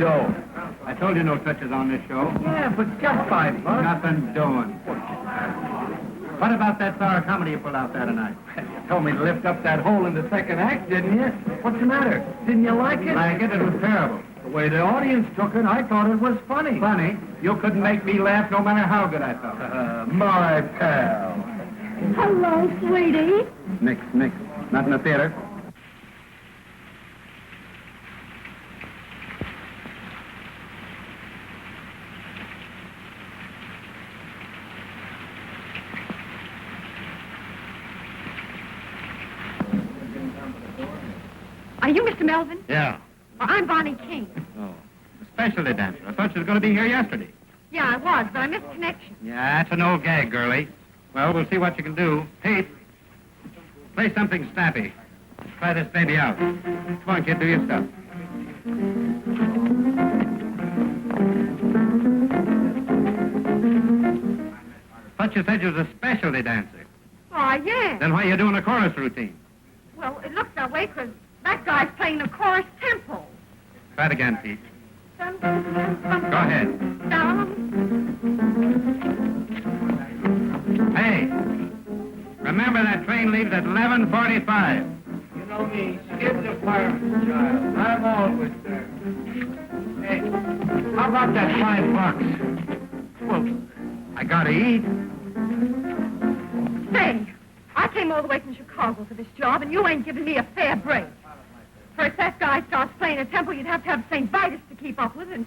dough. I told you no touches on this show. Yeah, but just $5. Nothing doing. What about that sour comedy you pulled out there tonight? You told me to lift up that hole in the second act, didn't you? What's the matter? Didn't you like it? Like it? It was terrible. The way the audience took it, I thought it was funny. Funny? You couldn't make me laugh no matter how good I felt. My pal. Hello, sweetie. Nix. Not in the theater. Are you Mr. Melvin? Yeah. Well, I'm Bonnie King. Oh. A specialty dancer. I thought she was going to be here yesterday. Yeah, I was, but I missed connection. Yeah, that's an old gag, girlie. Well, we'll see what you can do. Pete, play something snappy. Try this baby out. Come on, kid, do your stuff. Thought you said you was a specialty dancer. Oh, yeah. Then why are you doing a chorus routine? Well, it looks that way because that guy's playing the chorus tempo. Try it again, Pete. Go Go ahead. Hey, remember that train leaves at 11:45. You know me, skip the fireman's child. I'm always there. Hey, how about that $5? Well, I gotta eat. Say, I came all the way from Chicago for this job, and you ain't giving me a fair break. First, that guy starts playing a tempo you'd have to have St. Vitus to keep up with, and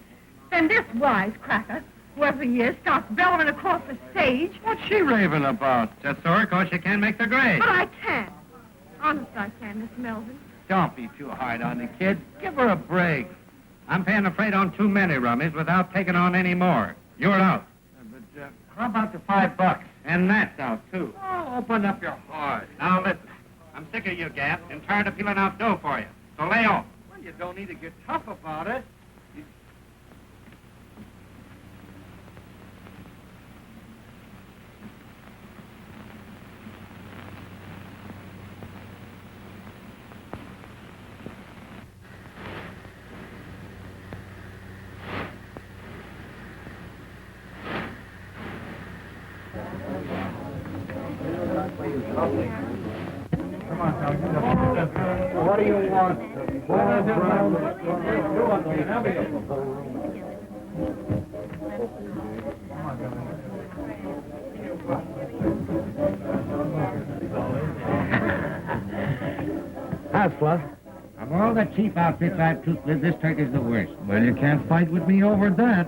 then this wisecracker, whoever he is, starts bellowing across the stage. What's she raving about? Just so her cause she can't make the grade. But I can. Honest, I can, Miss Melvin. Don't be too hard on the kid. Give her a break. I'm paying the freight on too many rummies without taking on any more. You're out. But how about the $5? And that's out, too. Oh, open up your heart. Now, listen. I'm sick of you, Gap, and tired of peeling out dough for you. So lay off. Well, you don't need to get tough about it. Come on, now. What do you want? How's Fluff? Of all the cheap outfits I've toothed with, this turkey's the worst. Well, you can't fight with me over that.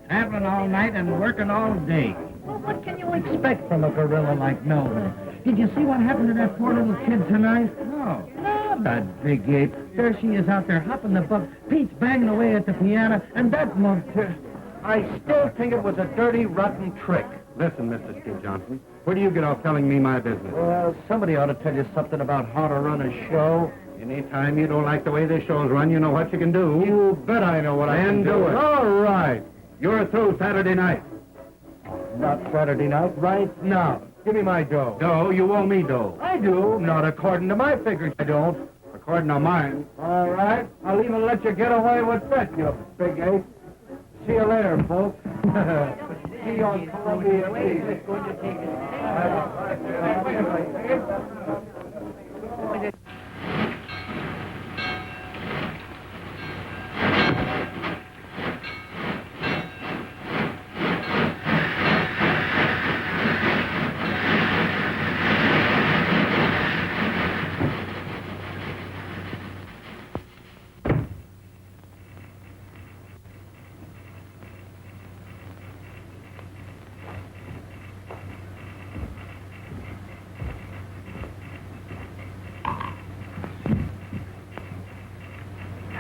Traveling all night and working all day. Well, what can you expect from a gorilla like Melvin? Did you see what happened to that poor little kid tonight? No. Oh, that big ape. There she is out there hopping the buck. Pete's banging away at the piano, and that mug... I still think it was a dirty, rotten trick. Listen, Mr. Steve Johnson, where do you get off telling me my business? Well, somebody ought to tell you something about how to run a show. Anytime you don't like the way this show's run, you know what you can do. You bet I know what I can do. All right. You're through Saturday night. Not Saturday night, right now. Give me my dough. Dough? You owe me dough. I do. Not according to my figures, I don't. According to mine. All right. I'll even let you get away with that, you big ape. See you later, folks. See you on Columbia Eve.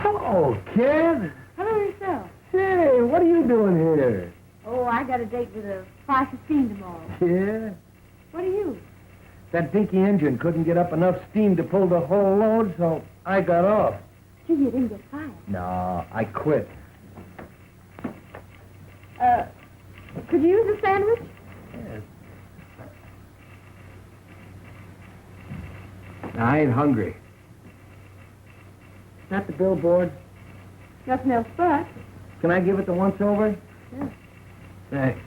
Hello, kid. Hello yourself. Hey, what are you doing here? Oh, I got a date with a 5:15 tomorrow. Yeah? What are you? That dinky engine couldn't get up enough steam to pull the whole load, so I got off. Gee, you didn't get fired. No, I quit. Could you use a sandwich? Yes. I ain't hungry. That the billboard? Nothing else but. Can I give it the once-over? Sure. Thanks.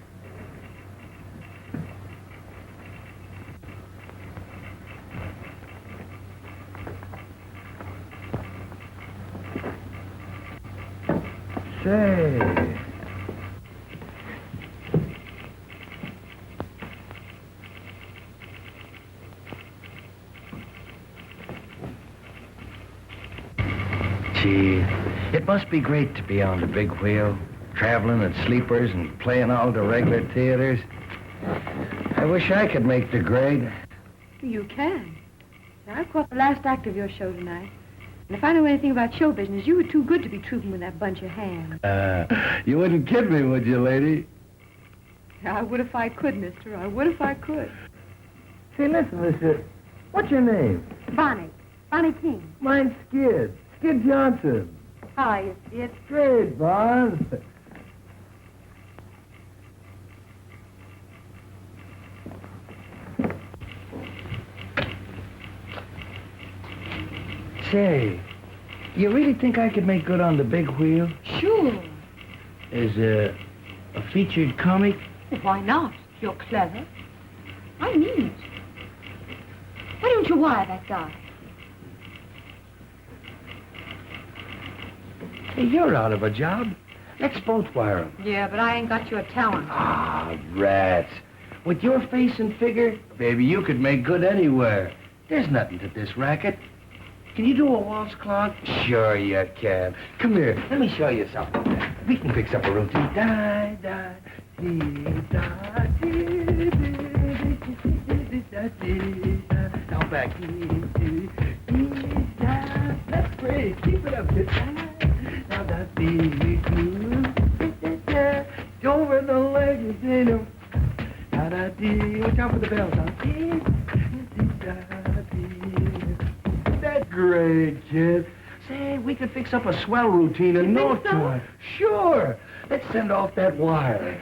Say. Gee, it must be great to be on the big wheel, traveling at sleepers and playing all the regular theaters. I wish I could make the grade. You can. Now, I caught the last act of your show tonight. And if I know anything about show business, you were too good to be trooping with that bunch of hands. You wouldn't kid me, would you, lady? I would if I could, mister. I would if I could. Say, listen, mister. What's your name? Bonnie. Bonnie King. Mine's Skid. Skid Johnson. Hi, it's Great, boss. Say, you really think I could make good on the big wheel? Sure. As a featured comic? Well, why not? You're clever. I need it. Why don't you wire that guy? Hey, you're out of a job. Let's both wire him. Yeah, but I ain't got your talent. Ah, rats. With your face and figure, baby, you could make good anywhere. There's nothing to this racket. Can you do a waltz clock? Sure you can. Come here, let me show you something. We can fix up a routine. Da, da, dee, da, dee, dee, dee, da, dee, da. Now back. Dee, dee, dee, da. That's great. Keep it up. Now that dee, dee, da. Over the legs, you know. Da, da, dee. Watch out for the bells. Da, dee, dee, da, dee. That's great, kid. Say, we could fix up a swell routine in no time. Sure. Let's send off that wire.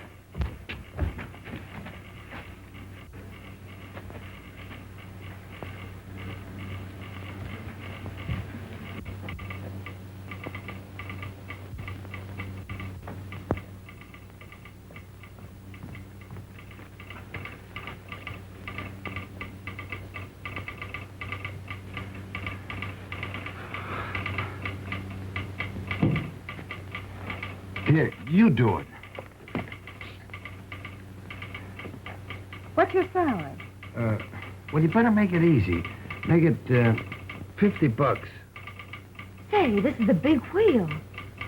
Here, you do it. What's your salary? Well, you better make it easy. Make it, $50. Say, this is a big wheel.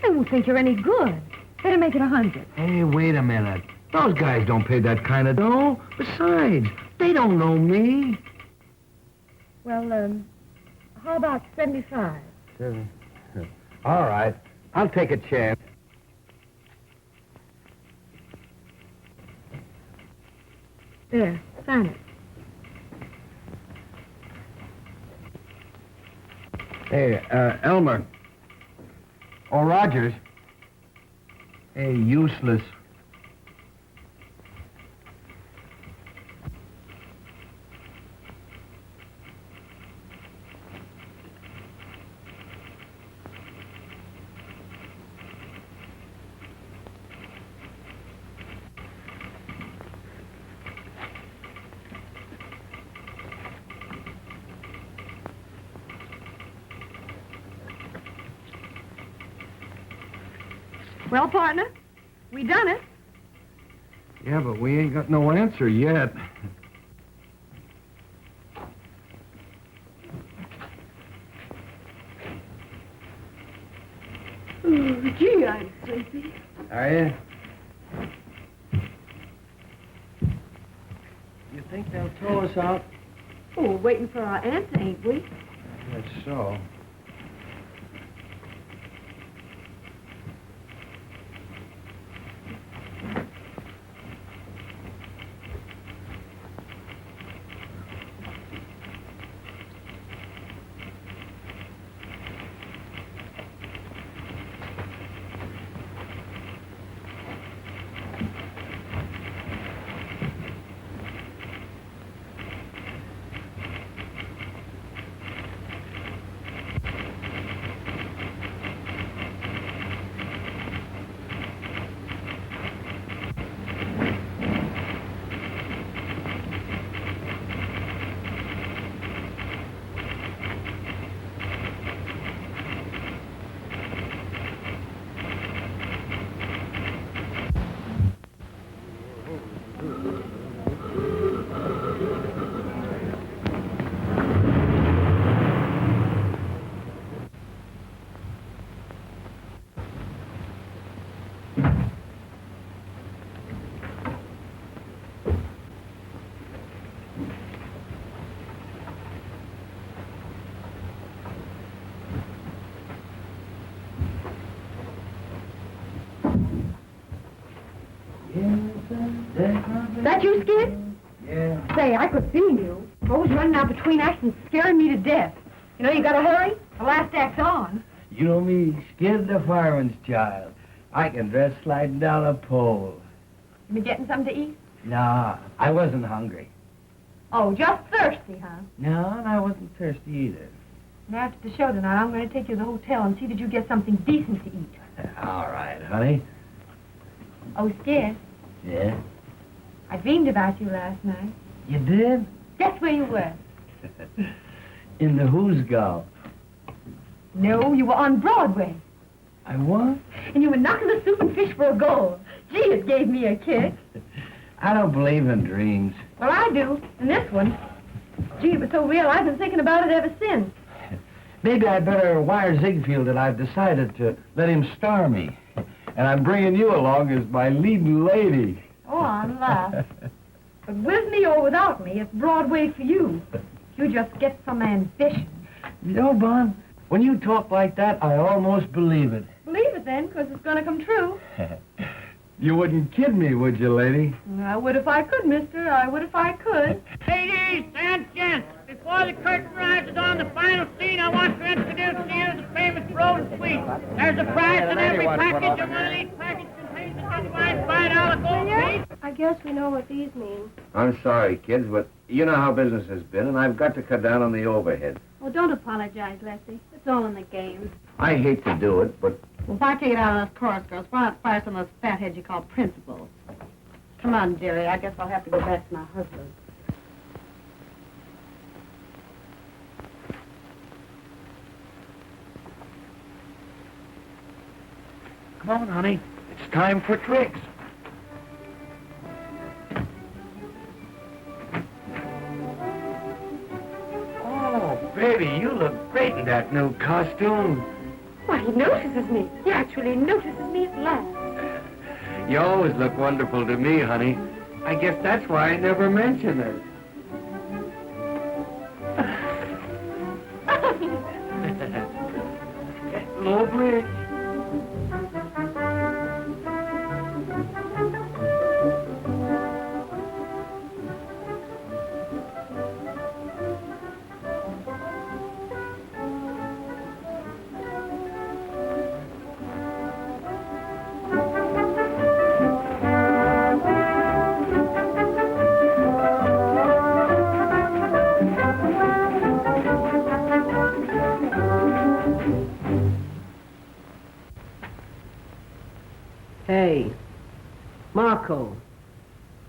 They won't think you're any good. Better make it 100. Hey, wait a minute. Those guys don't pay that kind of dough. Besides, they don't know me. Well, how about 75? All right. I'll take a chance. There, sign it. Hey, Elmer. Or Rogers. Hey, useless. Well, partner, we done it. Yeah, but we ain't got no answer yet. Oh, gee, I'm sleepy. Are you? You think they'll throw us out? Oh, we're waiting for our answer, ain't we? That's so. That you, Skid? Yeah. Say, I could feel you. Always running out between acts and scaring me to death. You know, you gotta hurry. The last act's on. You know me, Skid the fireman's child. I can dress sliding down a pole. You been getting something to eat? Nah, I wasn't hungry. Oh, just thirsty, huh? No, and I wasn't thirsty either. And after the show tonight, I'm going to take you to the hotel and see that you get something decent to eat. All right, honey. Oh, Skid, Yeah? I dreamed about you last night. You did? Guess where you were? In the Who's Golf. No, you were on Broadway. I what? And you were knocking the soup and fish for a goal. Gee, it gave me a kick. I don't believe in dreams. Well, I do. And this one. Gee, it was so real, I've been thinking about it ever since. Maybe I'd better wire Ziegfeld that I've decided to let him star me. And I'm bringing you along as my leading lady. Oh, I'm laugh. But with me or without me, it's Broadway for you. You just get some ambition. You know, Bon, when you talk like that, I almost believe it. Believe it then, because it's going to come true. You wouldn't kid me, would you, lady? I would if I could, mister. I would if I could. Ladies and gents, before the curtain rises on the final scene, I want to introduce to you the famous Road Suite. There's a prize in every package, and one of these packages contains a genuine $5 gold piece. I guess we know what these mean. I'm sorry, kids, but you know how business has been, and I've got to cut down on the overhead. Well, don't apologize, Leslie. It's all in the game. I hate to do it, but Well, if I take it out of those chorus girls, why not fire some of those fatheads you call principals? Come on, dearie. I guess I'll have to go back to my husband. Come on, honey. It's time for tricks. Oh, baby, you look great in that new costume. Why, he notices me. He actually notices me at last. You always look wonderful to me, honey. I guess that's why I never mention it. Low bridge. Hey, Marco,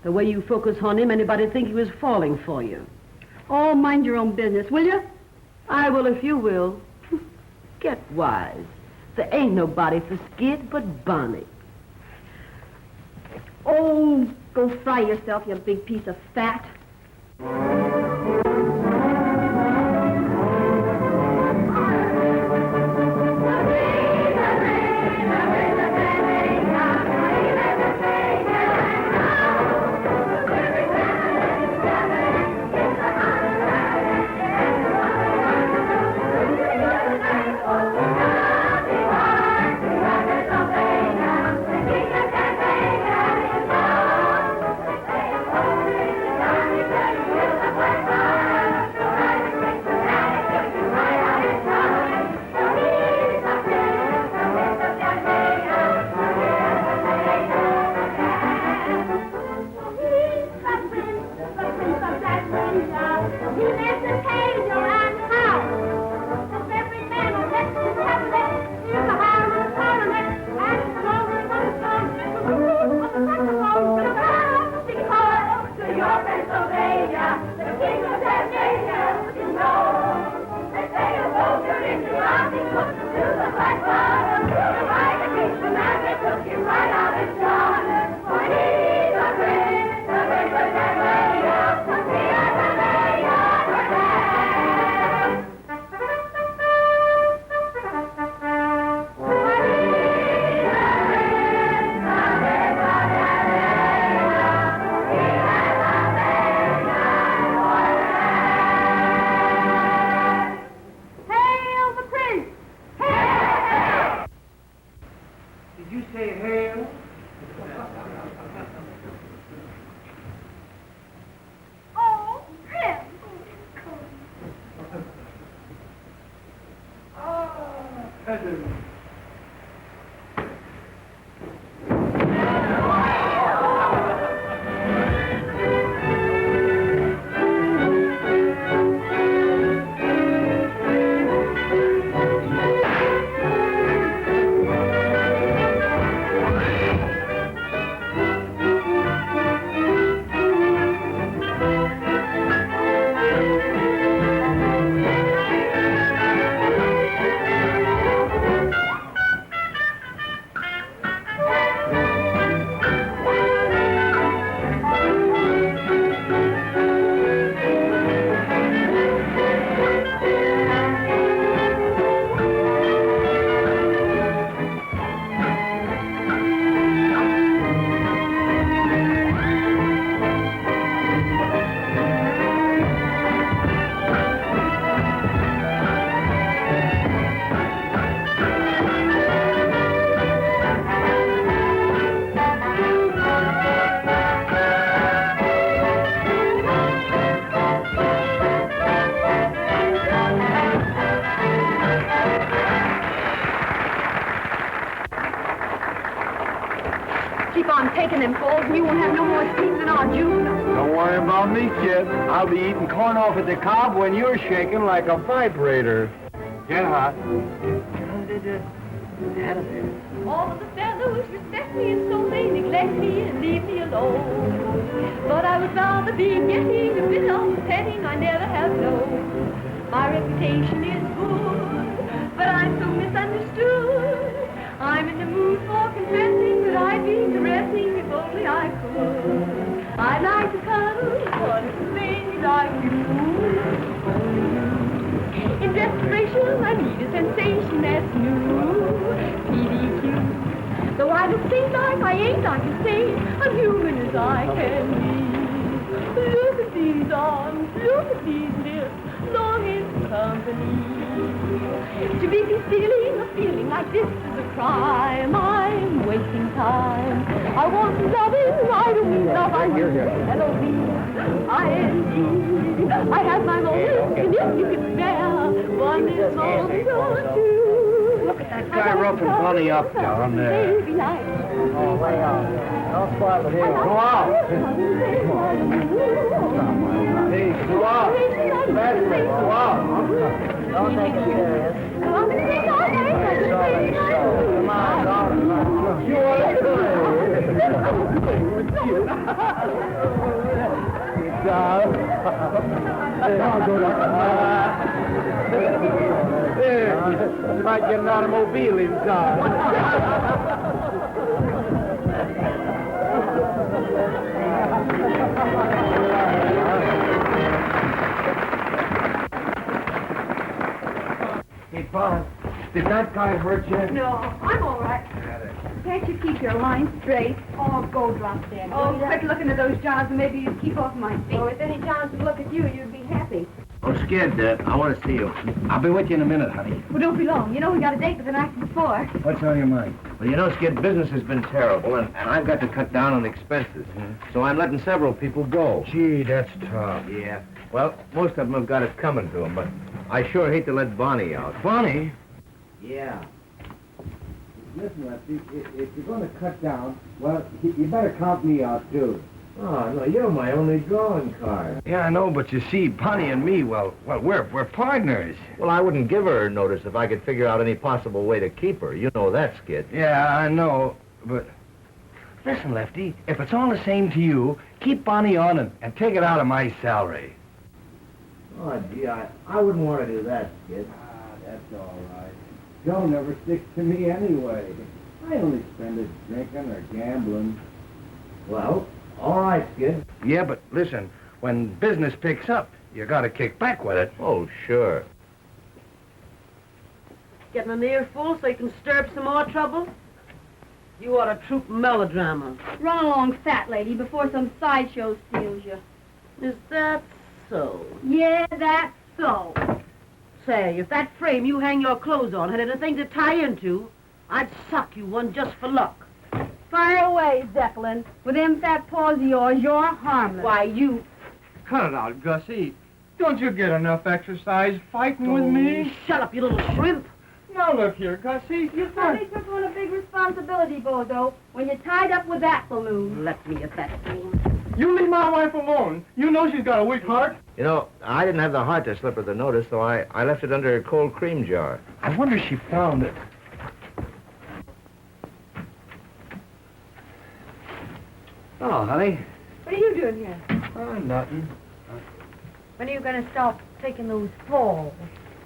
the way you focus on him, anybody think he was falling for you? Oh, mind your own business, will you? I will if you will. Get wise. There ain't nobody for Skid but Bonnie. Oh, go fry yourself, you big piece of fat. Keep on taking them falls, and you won't have no more steams in our juice. Don't worry about me, kid. I'll be eating corn off at the cob when you're shaking like a vibrator. Get hot. All of the fellows respect me, and so they neglect me and leave me alone. But I would rather be getting a bit of petting I never have known. My reputation is good, but I'm so misunderstood. I'm in the mood for confessing that I'd be caressing if only I could. I'd like to cuddle one lady like you. In desperation, I need a sensation that's new. PDQ. Though I don't think like I ain't, I can say I'm human as I can be. Look at these arms, look at these lips, longing for company. To be concealing a feeling like this is a crime. I'm wasting time. I want loving, I don't mean love, I mean L-O-V-I-N-D. I have my moments, and if you can spare one this moment or two. Look at that guy roughing Bunny up down there. Oh, way out. Don't spoil it here. Go out. Hey, go out. Badman, go out. Don't take it serious. Come on, darling. You want to you might get an automobile inside. Hey, Paul, did that guy hurt you? No, I'm all right. Can't you keep your line straight? Oh, go drop dead. Oh, quit looking at those jars and maybe you'd keep off my feet. Oh, if any chance to look at you, you'd be happy. I'm scared, Dad. I want to see you. I'll be with you in a minute, honey. Well, don't be long. You know we got a date with the night before. What's on your mind? Well, you know, Skid, business has been terrible, and I've got to cut down on expenses. So I'm letting several people go. Gee, that's tough. Yeah. Well, most of them have got it coming to them, but I sure hate to let Bonnie out. Bonnie? Yeah. Listen, Lefty, if you're going to cut down, well, you better count me out, too. Oh, no, you're my only drawing card. Yeah, I know, but you see, Bonnie and me, well, we're partners. Well, I wouldn't give her a notice if I could figure out any possible way to keep her. You know that, Skid. Yeah, I know, but... Listen, Lefty, if it's all the same to you, keep Bonnie on and take it out of my salary. Oh, gee, I wouldn't want to do that, Skid. That's all right. Joe never sticks to me anyway. I only spend it drinking or gambling. Well, all right, Skid. Yeah, but listen, when business picks up, you gotta kick back with it. Oh, sure. Getting an earful so you can stir up some more trouble? You ought to troupe melodrama. Run along, fat lady, before some sideshow steals you. Is that so? Yeah, that's so. Say, if that frame you hang your clothes on had anything to tie into, I'd sock you one just for luck. Fire away, Zeppelin. With them fat paws of yours, you're harmless. Why, you... Cut it out, Gussie. Don't you get enough exercise fighting with me? Shut up, you little shrimp. Now look here, Gussie. You finally took on a big responsibility, Bozo, when you tied up with that balloon. Let me at that fool. You leave my wife alone. You know she's got a weak heart. You know, I didn't have the heart to slip her the notice, so I left it under a cold cream jar. I wonder if she found it. Oh, honey. What are you doing here? Oh, nothing. When are you going to stop taking those falls?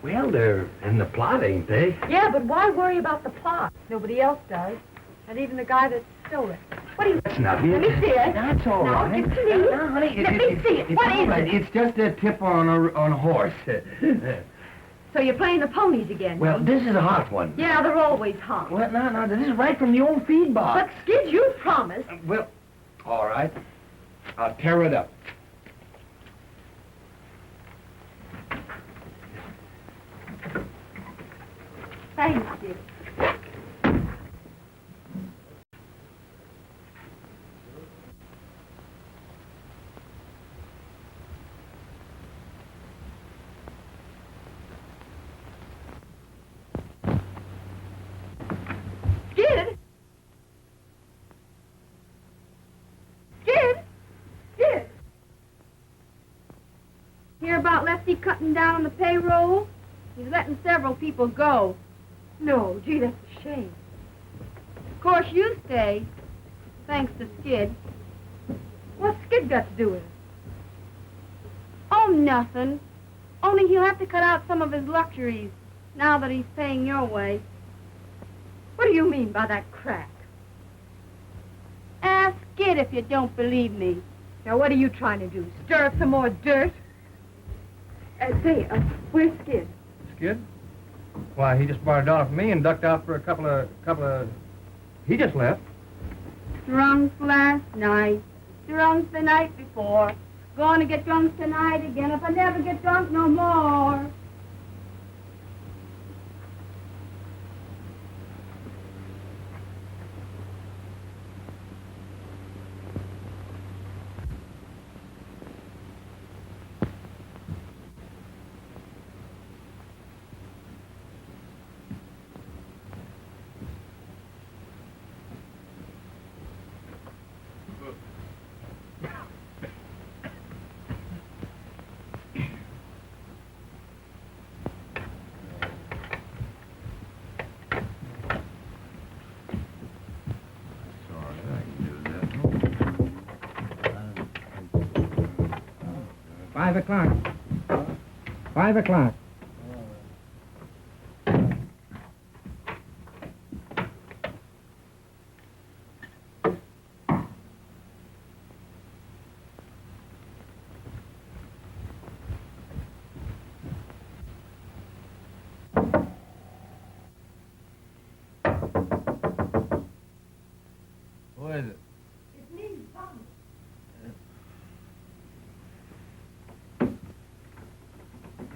Well, they're in the plot, ain't they? Yeah, but why worry about the plot? Nobody else does. Not even the guy that stole it. What do you... That's nothing. Let me see it. That's all No, right. give it to me. No, honey, Let me see it. It's What all is right. it? It's just a tip on a horse. So you're playing the ponies again? Well, this is a hot one. Yeah, they're always hot. Well, no, this is right from the old feed box. But, Skid, you promised. Well, all right. I'll tear it up. Thanks, Skid. Skid? Skid? Skid? Hear about Lefty cutting down on the payroll? He's letting several people go. No, gee, that's a shame. Of course, you stay, thanks to Skid. What's Skid got to do with it? Oh, nothing. Only he'll have to cut out some of his luxuries now that he's paying your way. What do you mean by that crack? Ask Skid if you don't believe me. Now, what are you trying to do? Stir up some more dirt? Say, where's Skid? Skid? Why, he just borrowed $1 from me and ducked out for a couple of... He just left. Drunk last night. Drunk the night before. Going to get drunk tonight again if I never get drunk no more. $5. 5 o'clock. Who is it? It's me, Bottomless.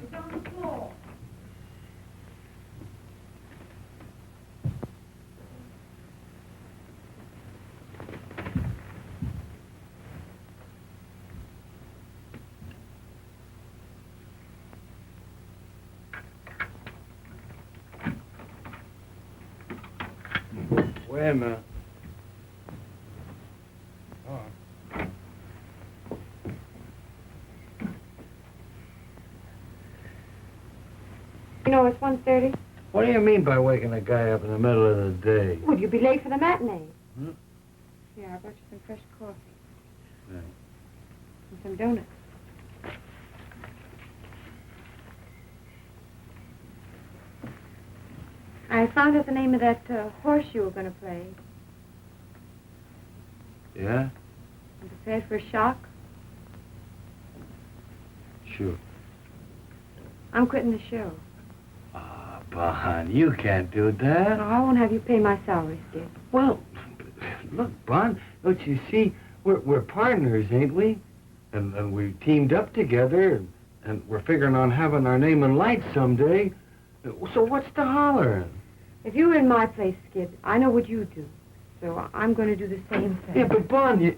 It's on the floor. Wait a minute. Oh. You know, it's 1:30. What do you mean by waking a guy up in the middle of the day? Would you be late for the matinee? Hmm? Yeah, I brought you some fresh coffee Thanks. and some donuts. I found out the name of that horse you were going to play. Yeah? I'm prepared for a shock. Sure. I'm quitting the show. Ah, Bon, you can't do that. I won't have you pay my salary, Skid. Well, look, Bon, don't you see? We're partners, ain't we? And we teamed up together, and we're figuring on having our name in lights someday. So what's the holler? If you were in my place, Skid, I know what you do. So I'm going to do the same thing. Yeah, but Bon, you...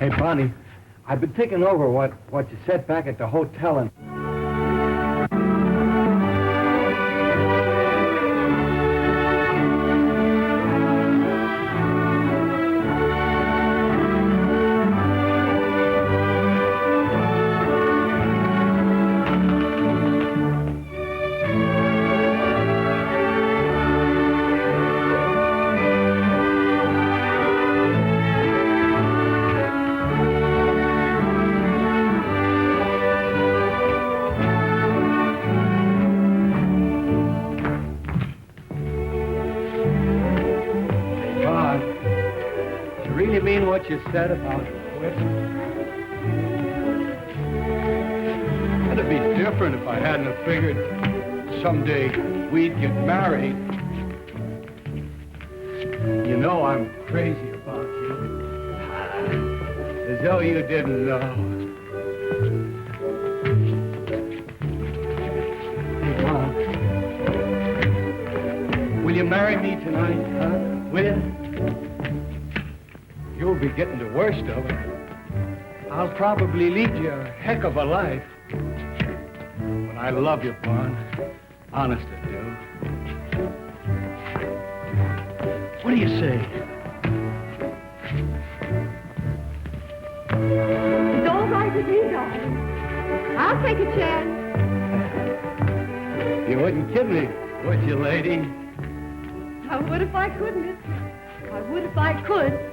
Hey, Bonnie, I've been thinking over what you said back at the hotel and... What you said about quitting. It'd be different if I hadn't have figured someday we'd get married. You know I'm crazy about you. As though you didn't know. Hey, Mom. Will you marry me tonight, huh? Will you? You'll be getting the worst of it. I'll probably lead you a heck of a life. But I love you, Vaughn. Honest I do. What do you say? It's all right with me, darling. I'll take a chance. You wouldn't kid me, would you, lady? I would if I could, miss. I would if I could.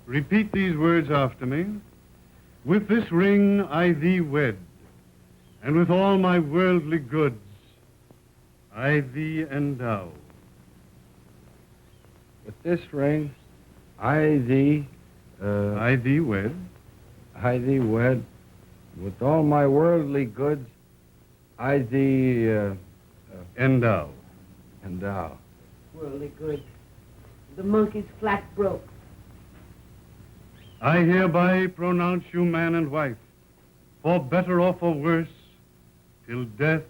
Repeat these words after me. With this ring I thee wed, and with all my worldly goods I thee endow. With this ring, I thee wed. I thee wed. With all my worldly goods, I thee endow. Endow. Worldly good. The monkey's flat broke. I hereby pronounce you man and wife, for better or for worse, till death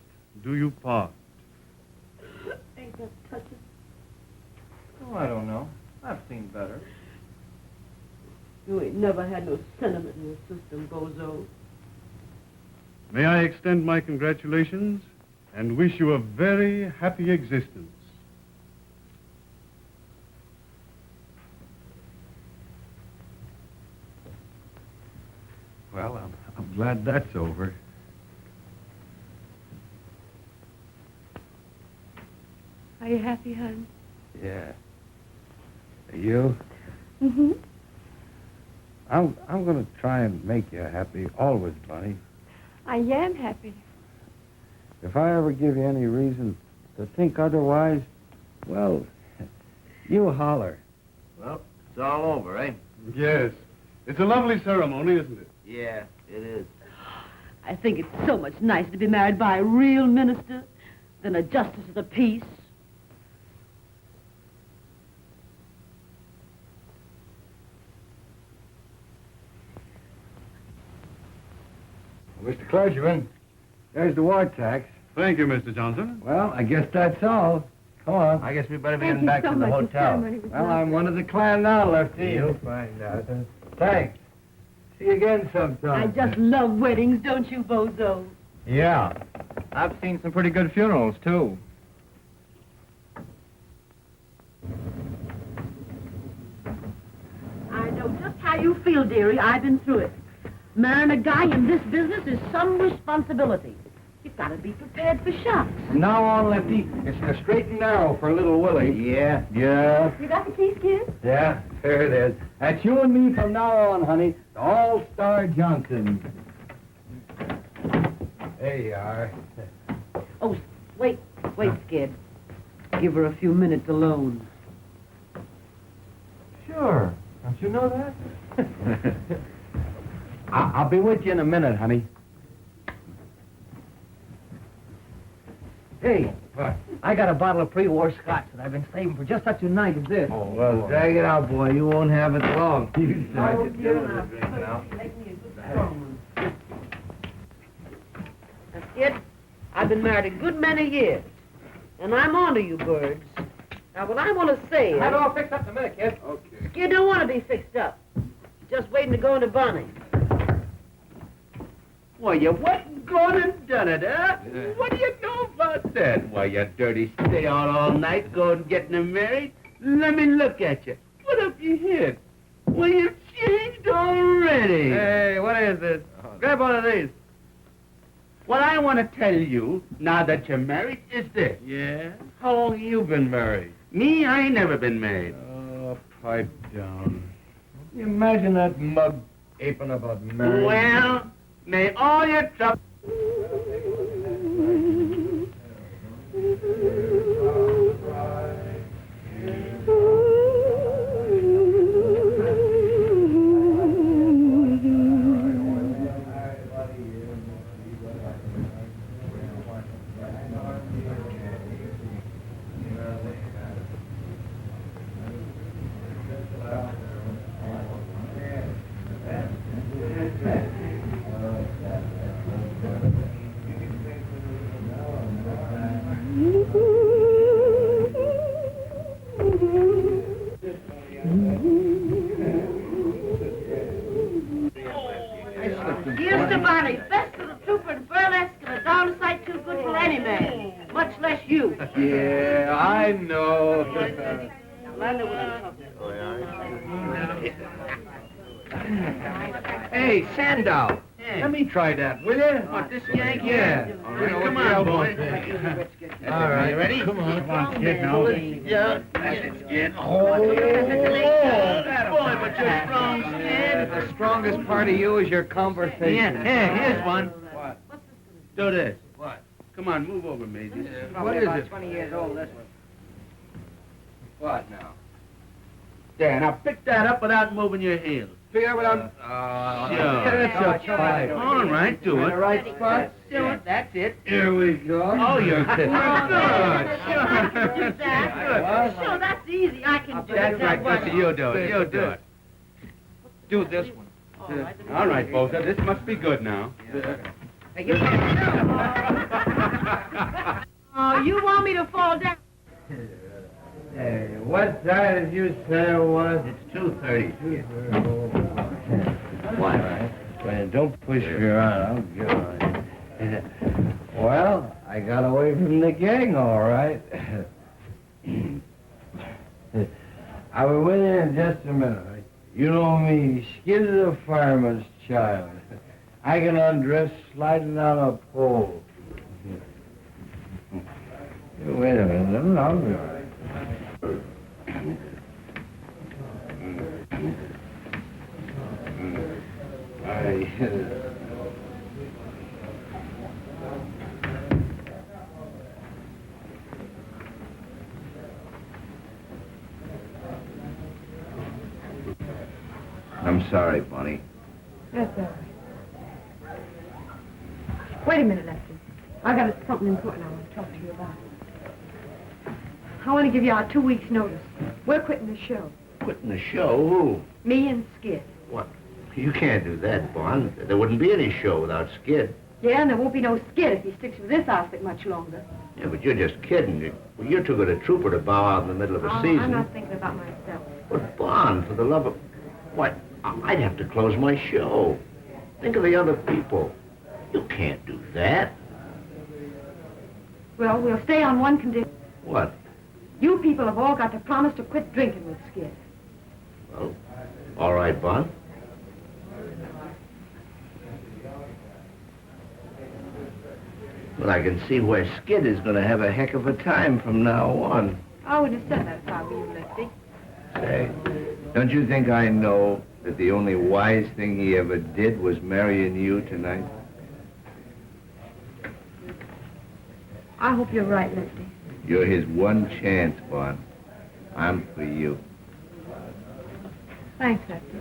do you part. Ain't that touching? Oh, I don't know. I've seen better. You ain't never had no sentiment in your system, Bozo. May I extend my congratulations and wish you a very happy existence. Well, I'm glad that's over. Are you happy, hon? Yeah. Are you? Mm-hmm. I'm going to try and make you happy always, Bunny. I am happy. If I ever give you any reason to think otherwise, well, you holler. Well, it's all over, eh? Yes. It's a lovely ceremony, isn't it? Yeah, it is. I think it's so much nicer to be married by a real minister than a justice of the peace. Mr. Clergyman, there's the war tax. Thank you, Mr. Johnson. Well, I guess that's all. Come on. I guess we better be Thank getting you back so to the much. hotel. Well, I'm one of the clan now, Lefty. You'll find out. Thanks. See you again sometime. I just love weddings, don't you, Bozo? Yeah. I've seen some pretty good funerals, too. I know just how you feel, dearie. I've been through it. Marrying a guy in this business is some responsibility. You've got to be prepared for shocks. From now on, Lefty, it's the straight and narrow for little Willie. Yeah. Yeah. You got the keys, kid? Yeah, there it is. That's you and me from now on, honey. The All-Star Johnson. There you are. Oh, wait, Skid. Give her a few minutes alone. Sure. Don't you know that? I'll be with you in a minute, honey. Hey, I got a bottle of pre-war scotch that I've been saving for just such a night as this. Oh, well, drag it out, boy. You won't have it long. You start to Make me a good strong one. Skid. I've been married a good many years. And I'm on to you, birds. Now, what I want to say is... Have it all fixed up in a minute, kid. Okay. Skid don't want to be fixed up. He's just waiting to go into Bonnie. Why, you wasn't gone and done it, huh? What do you know about that? Why, you dirty stay out all night going and getting them married? Let me look at you. Put up your head. Well, you've changed already. Hey, what is this? Grab one of these. What I want to tell you, now that you're married, is this. Yeah? How long have you been married? Me, I ain't never been married. Oh, pipe down. You imagine that mug aping about marriage. Well, may all your trouble... Here's to Bonnie, best of the trooper in burlesque and a darn sight too good for any man, much less you. Yeah, I know. Landa was Hey, Sandow. Let me try that, will you? What, this yank? Yeah. All right, come on, boy. All right. You ready? Come on, kid, now. Yeah. That's it, Skid. Oh, boy, but you're strong, Skid. The strongest part of you is your conversation. Yeah, hey, here's one. What? Do this. What? Come on, move over, Maisie. What is it? 20 years old, this one. What now? There, now pick that up without moving your heels. Figure out what I'm... Sure. That's a five. All right, do it. The right spot? Do it. That's it. Here we go. Oh, you're good. I can do that. Sure, that's easy. I can do That's it. right, Buster. You do it. You do it. Do this one. All right, Bolter. This must be good now. Oh, you want me to fall down? Hey, what time did you say it was? It's 2:30. What? Well, don't push me around. I'll get on it. Well, I got away from the gang, all right. I'll be with you in just a minute. You know me, Skid is a fireman's child. I can undress sliding on a pole. Wait a minute, I'll be all right. I'm sorry, Bonnie. That's all right. Wait a minute, Lefty. I got something important I want to talk to you about. I want to give you our 2 weeks' notice. We're quitting the show. Quitting the show? Who? Me and Skid. What? You can't do that, Bon. There wouldn't be any show without Skid. Yeah, and there won't be no Skid if he sticks with this outfit much longer. Yeah, but you're just kidding. Well, you're too good a trooper to bow out in the middle of a season. I'm not thinking about myself. But, Bon, for the love of... What? I'd have to close my show. Think of the other people. You can't do that. Well, we'll stay on one condition. What? You people have all got to promise to quit drinking with Skid. Well, all right, Bon. Well, I can see where Skid is going to have a heck of a time from now on. I wouldn't have said that if I were you, Lefty. Say, don't you think I know that the only wise thing he ever did was marrying you tonight? I hope you're right, Lefty. You're his one chance, Bon. I'm for you. Thanks, Lefty.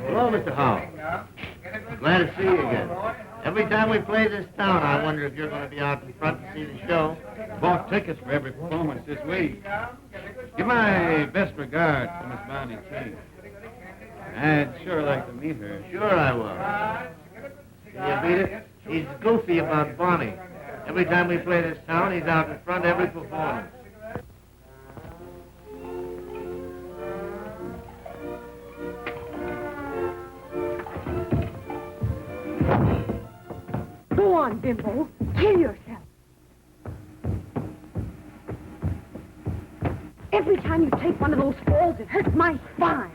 Hello, Mr. Howell. Glad to see you again. Every time we play this town, I wonder if you're going to be out in front to see the show. Bought tickets for every performance this week. Give my best regards to Miss Bonnie King. I'd sure like to meet her. Sure I will. Can you beat it? He's goofy about Bonnie. Every time we play this town, he's out in front every performance. Go on, Bimbo. Kill yourself. Every time you take one of those falls, it hurts my spine.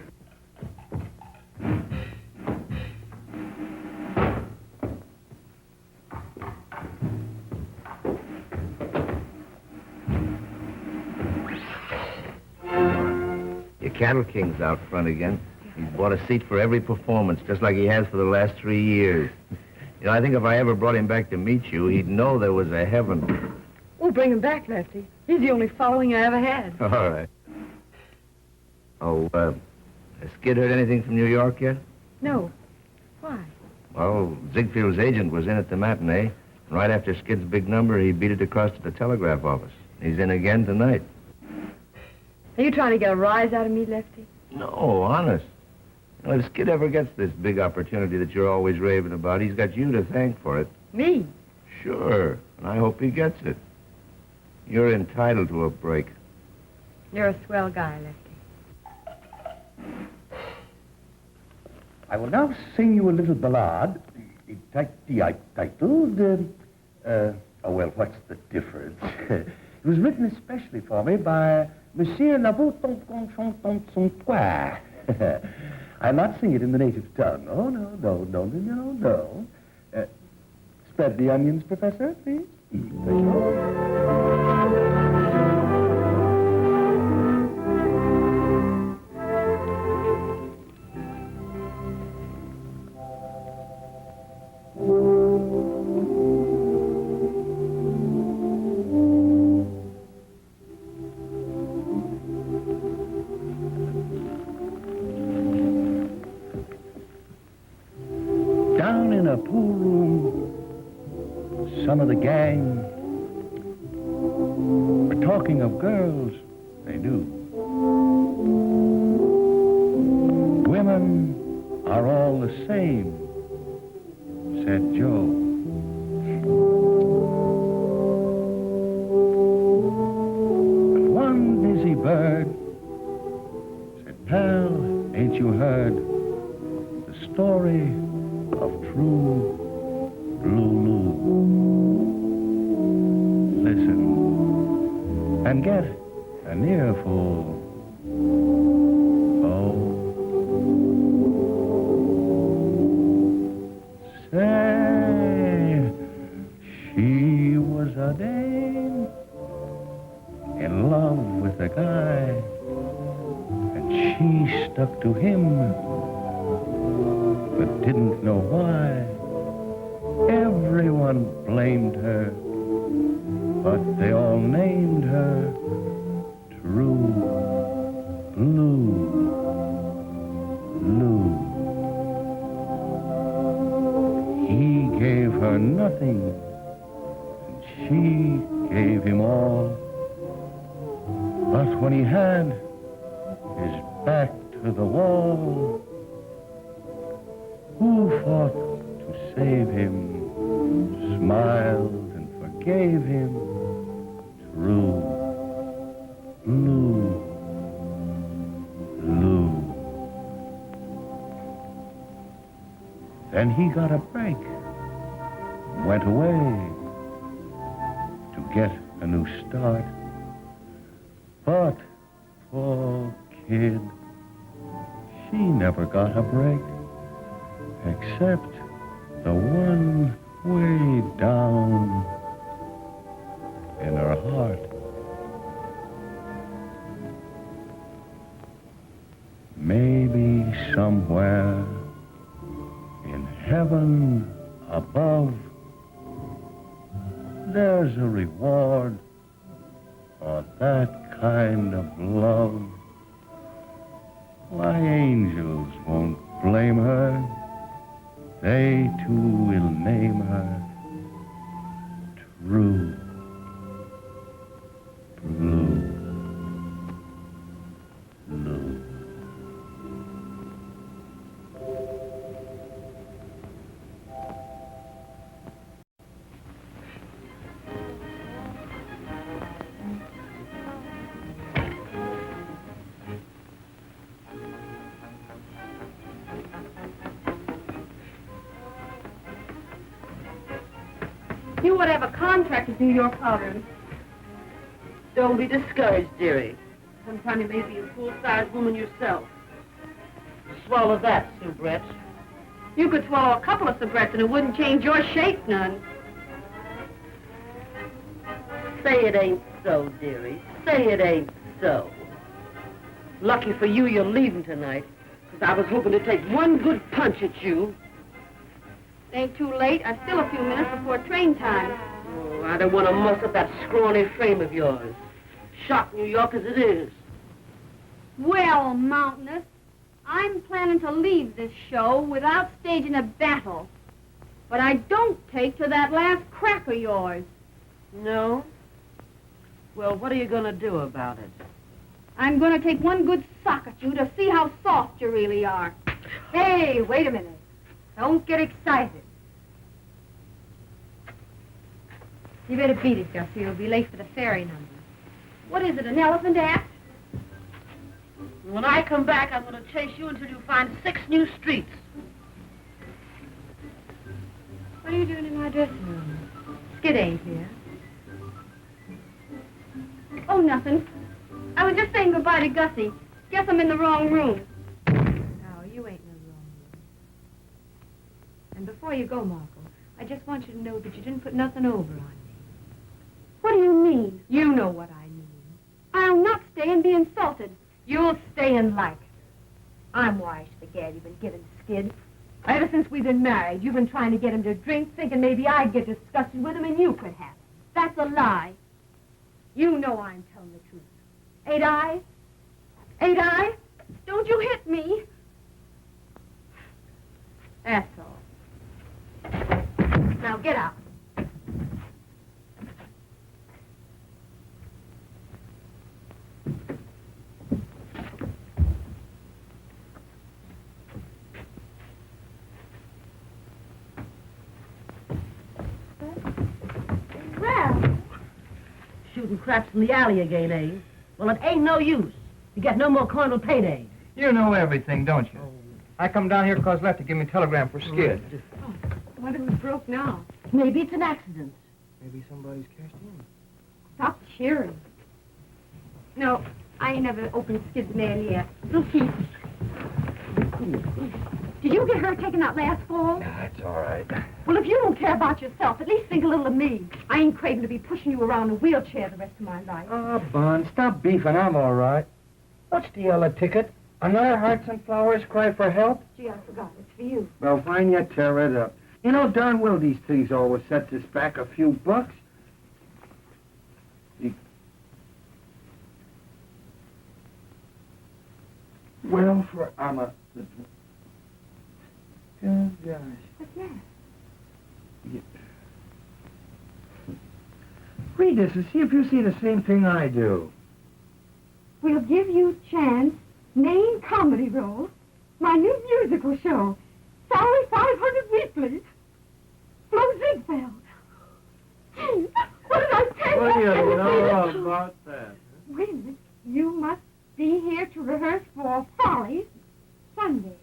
Your Cattle King's out front again. He's bought a seat for every performance, just like he has for the last 3 years. You know, I think if I ever brought him back to meet you, he'd know there was a heaven. We'll bring him back, Lefty. He's the only following I ever had. All right. Oh, has Skid heard anything from New York yet? No. Why? Well, Ziegfield's agent was in at the matinee. Right after Skid's big number, he beat it across to the telegraph office. He's in again tonight. Are you trying to get a rise out of me, Lefty? No, honest. You know, if Skid ever gets this big opportunity that you're always raving about, he's got you to thank for it. Me? Sure, and I hope he gets it. You're entitled to a break. You're a swell guy, Lefty. I will now sing you a little ballad titled, oh, well, what's the difference? It was written especially for me by Monsieur Lavaux-Tonquois. I'll not sing it in the native tongue. Oh, no. Spread the onions, Professor, please. Thank you. Down in a pool room, some of the gang were talking of girls they knew. Women are all the same, said Joe. But one busy bird said, pal, ain't you heard the story of true Lulu? Listen and get an earful. Oh, say, she was a dame in love with a guy, and she stuck to him, but didn't know why. Everyone blamed her, but they all named her True Blue Lou. He gave her nothing, and she gave him all. But when he had his back to the wall, who fought to save him, smiled and forgave him? True Blue Lou. Then he got a break, went away to get a new start. But poor kid, she never got a break, except the one way down in her heart. Maybe somewhere in heaven above, there's a reward for that kind of love. Why, angels won't blame her. They too will name her True Blue. You would have a contract to do your powdering. Don't be discouraged, dearie. Sometime you may be a full-sized woman yourself. Swallow that, soubrette. You could swallow a couple of soubrettes and it wouldn't change your shape none. Say it ain't so, dearie. Say it ain't so. Lucky for you, you're leaving tonight, because I was hoping to take one good punch at you. Ain't too late. I've still a few minutes before train time. Oh, I don't want to muss up that scrawny frame of yours. Shock New York as it is. Well, Mountainous, I'm planning to leave this show without staging a battle. But I don't take to that last crack of yours. No? Well, what are you going to do about it? I'm going to take one good sock at you to see how soft you really are. Hey, wait a minute. Don't get excited. You better beat it, Gussie. You'll be late for the ferry number. What is it, an elephant act? When I come back, I'm going to chase you until you find 6 new streets. What are you doing in my dressing room? Skid ain't here. Oh, nothing. I was just saying goodbye to Gussie. Guess I'm in the wrong room. No, you ain't in the wrong room. And before you go, Marco, I just want you to know that you didn't put nothing over on me. What do you mean? You know what I mean. I'll not stay and be insulted. You'll stay and like it. I'm wise to the gad you've been giving Skid. Ever since we've been married, you've been trying to get him to drink, thinking maybe I'd get disgusted with him and you could have him. That's a lie. You know I'm telling the truth. Ain't I? Ain't I? Don't you hit me. That's all. Now get out. Well, Shooting craps in the alley again, eh? Well, it ain't no use. You get no more coin till payday. You know everything, don't you? I come down here because Lefty gave me a telegram for Skid. I wonder who's broke now. Maybe it's an accident. Maybe somebody's cashed in. Stop cheering. No, I ain't never opened Skid's mail yet. We'll see. Did you get her taken out last fall? That's all right. Well, if you don't care about yourself, at least think a little of me. I ain't craving to be pushing you around in a wheelchair the rest of my life. Oh, Bon, stop beefing. I'm all right. What's the yellow ticket? Another Hearts and Flowers cry for help? Gee, I forgot. It's for you. Well, fine, you tear it up. You know darn well these things always sets us back a few bucks. Well, for Amma. Oh, gosh. What's that? Read this and see if you see the same thing I do. We'll give you chance, main comedy role, my new musical show, salary 500 weekly, Flo Ziegfeld. Gee, what did I tell What do you you? know about that? Wait a minute. You must be here to rehearse for Follies Sunday.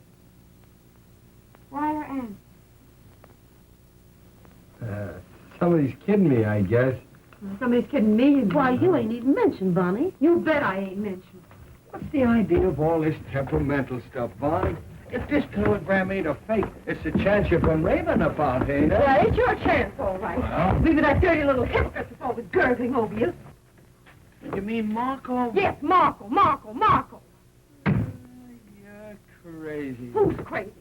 Wire Ann. Somebody's kidding me, I guess. Well, somebody's kidding me. Why, you ain't even mentioned, Bonnie. You bet I ain't mentioned. What's the idea of all this temperamental stuff, Vaughn? If this telegram ain't a fake, it's a chance you've been raving about, ain't it? Well, it's your chance, all right. Well? Leave it that dirty little hypocrite that's always gurgling over you. You mean Marco? Yes, Marco. You're crazy. Who's crazy?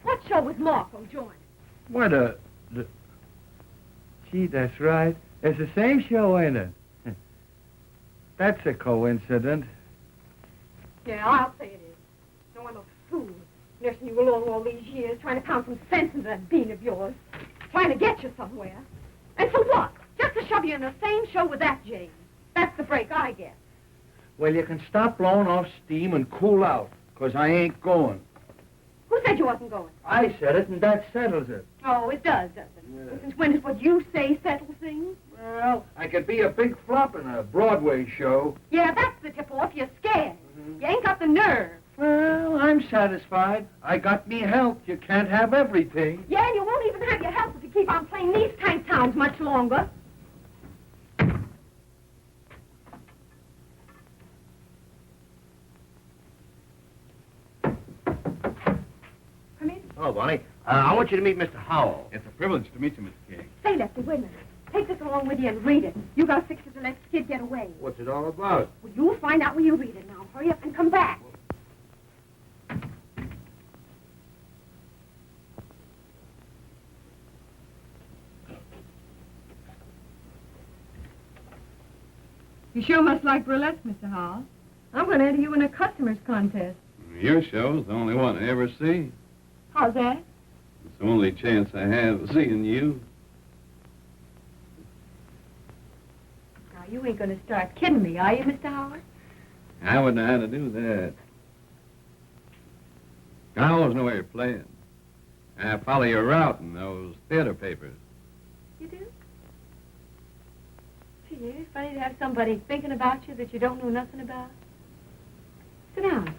What show was Marco joining? What a... Gee, that's right. It's the same show, ain't it? That's a coincidence. Yeah, I'll say it is. Nursing you along all these years, trying to pound some sense into that bean of yours. Trying to get you somewhere. And for what? Just to shove you in the same show with that Jane. That's the break I get. Well, you can stop blowing off steam and cool out, 'cause I ain't going. Who said you wasn't going? I said it, and that settles it. Oh, it does, doesn't it? Yeah. Since when does what you say settle things? Well, I could be a big flop in a Broadway show. Yeah, that's the tip-off. You're scared. You ain't got the nerve. Well, I'm satisfied. I got me health. You can't have everything. Yeah, and you won't even have your health if you keep on playing these tank towns much longer. Come in. Oh, Bonnie, I want you to meet Mr. Howell. It's a privilege to meet you, Mr. King. Say, Lefty, wait a minute. Take this along with you and read it. You gotta fix it to let the kid get away. What's it all about? Well, you'll find out when you read it now. Hurry up and come back. You sure must like burlesque, Mr. Hall. I'm going to enter you in a customer's contest. Your show's the only one I ever see. How's that? It's the only chance I have of seeing you. Now, you ain't going to start kidding me, are you, Mr. Howard? I wouldn't know how to do that. I always know where you're playing. I follow your route in those theater papers. You do? Gee, it's funny to have somebody thinking about you that you don't know nothing about. Sit down.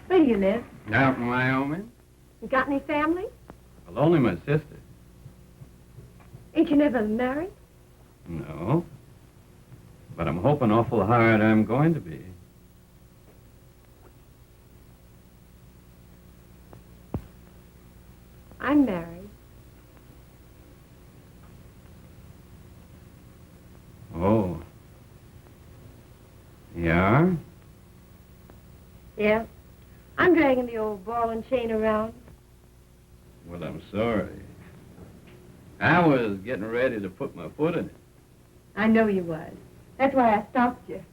Where do you live? Out in Wyoming? You got any family? Well, only my sister. Ain't you never married? No. But I'm hoping awful hard I'm going to be. I'm married. Oh. Yeah? Yeah. I'm dragging the old ball and chain around. Well, I'm sorry. I was getting ready to put my foot in it. I know you was. That's why I stopped you.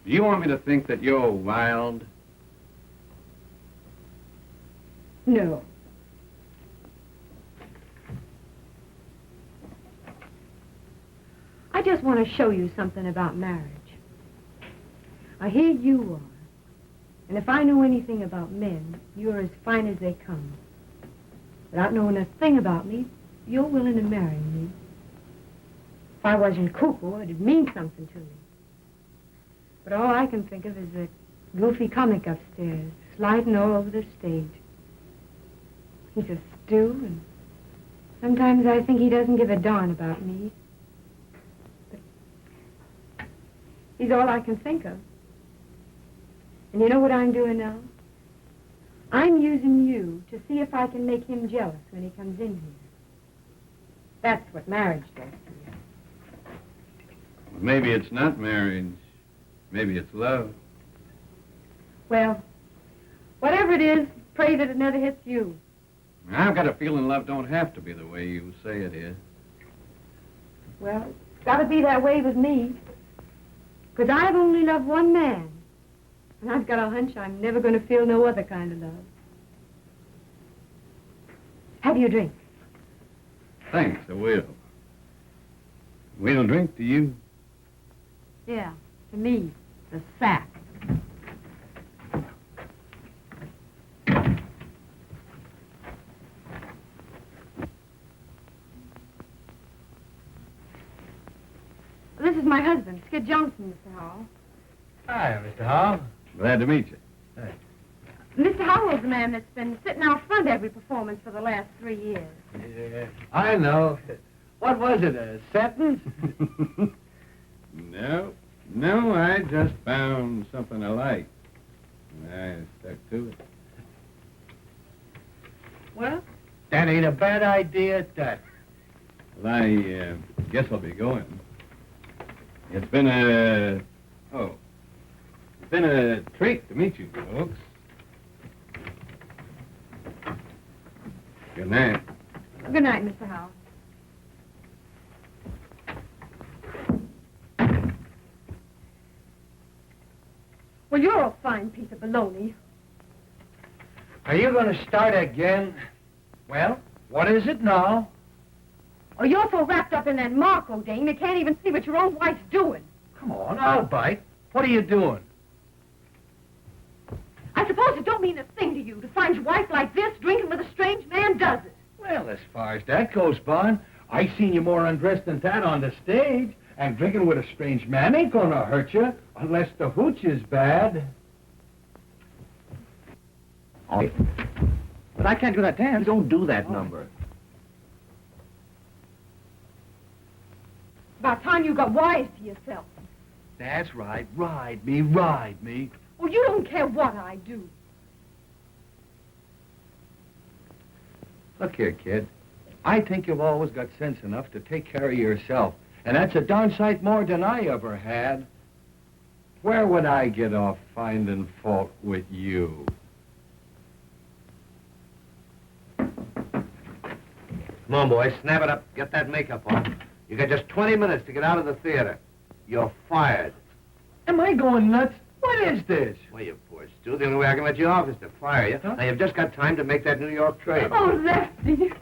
Do you want me to think that you're wild? No. I just want to show you something about marriage. Here you are. And if I know anything about men, you're as fine as they come. Without knowing a thing about me, you're willing to marry me. If I wasn't cuckoo, it'd mean something to me. But all I can think of is the goofy comic upstairs, sliding all over the stage. He's a stew, and sometimes I think he doesn't give a darn about me. But he's all I can think of. And you know what I'm doing now? I'm using you to see if I can make him jealous when he comes in here. That's what marriage does to you. Well, maybe it's not marriage. Maybe it's love. Well, whatever it is, pray that it never hits you. I've got a feeling love don't have to be the way you say it is. Well, it's got to be that way with me. Because I've only loved one man. And I've got a hunch I'm never going to feel no other kind of love. Have you a drink? Thanks, I will. We'll drink to you. Yeah, to me, the sack. This is my husband, Skid Johnson, Mr. Howell. Hi, Mr. Howell. Glad to meet you. Hey. Mr. Howell's the man that's been sitting out front every performance for the last 3 years. Yeah, I know. What was it, a sentence? No, I just found something I liked. And I stuck to it. Well? That ain't a bad idea at that. Well, I guess I'll be going. It's been a... Oh. It's been a treat to meet you folks. Good night. Good night, Mr. Howard. Well, you're a fine piece of baloney. Are you going to start again? Well, what is it now? Oh, you're so wrapped up in that Marco dame, you can't even see what your own wife's doing. Come on, I'll bite. What are you doing? I suppose it don't mean a thing to you to find your wife like this, drinking with a strange man, does it? Well, as far as that goes, Bon, I seen you more undressed than that on the stage. And drinking with a strange man ain't gonna hurt you, unless the hooch is bad. Oh, But I can't do that dance. you don't do that number. About time you got wise to yourself. That's right. Ride me, ride me. Well, you don't care what I do. Look here, kid. I think you've always got sense enough to take care of yourself. And that's a darn sight more than I ever had. Where would I get off finding fault with you? Come on, boys, snap it up. Get that makeup on. You got just 20 minutes to get out of the theater. You're fired. Am I going nuts? What is this? Well, you poor Stu. The only way I can let you off is to fire you. Huh? Now, you've just got time to make that New York trade. Oh, Lefty.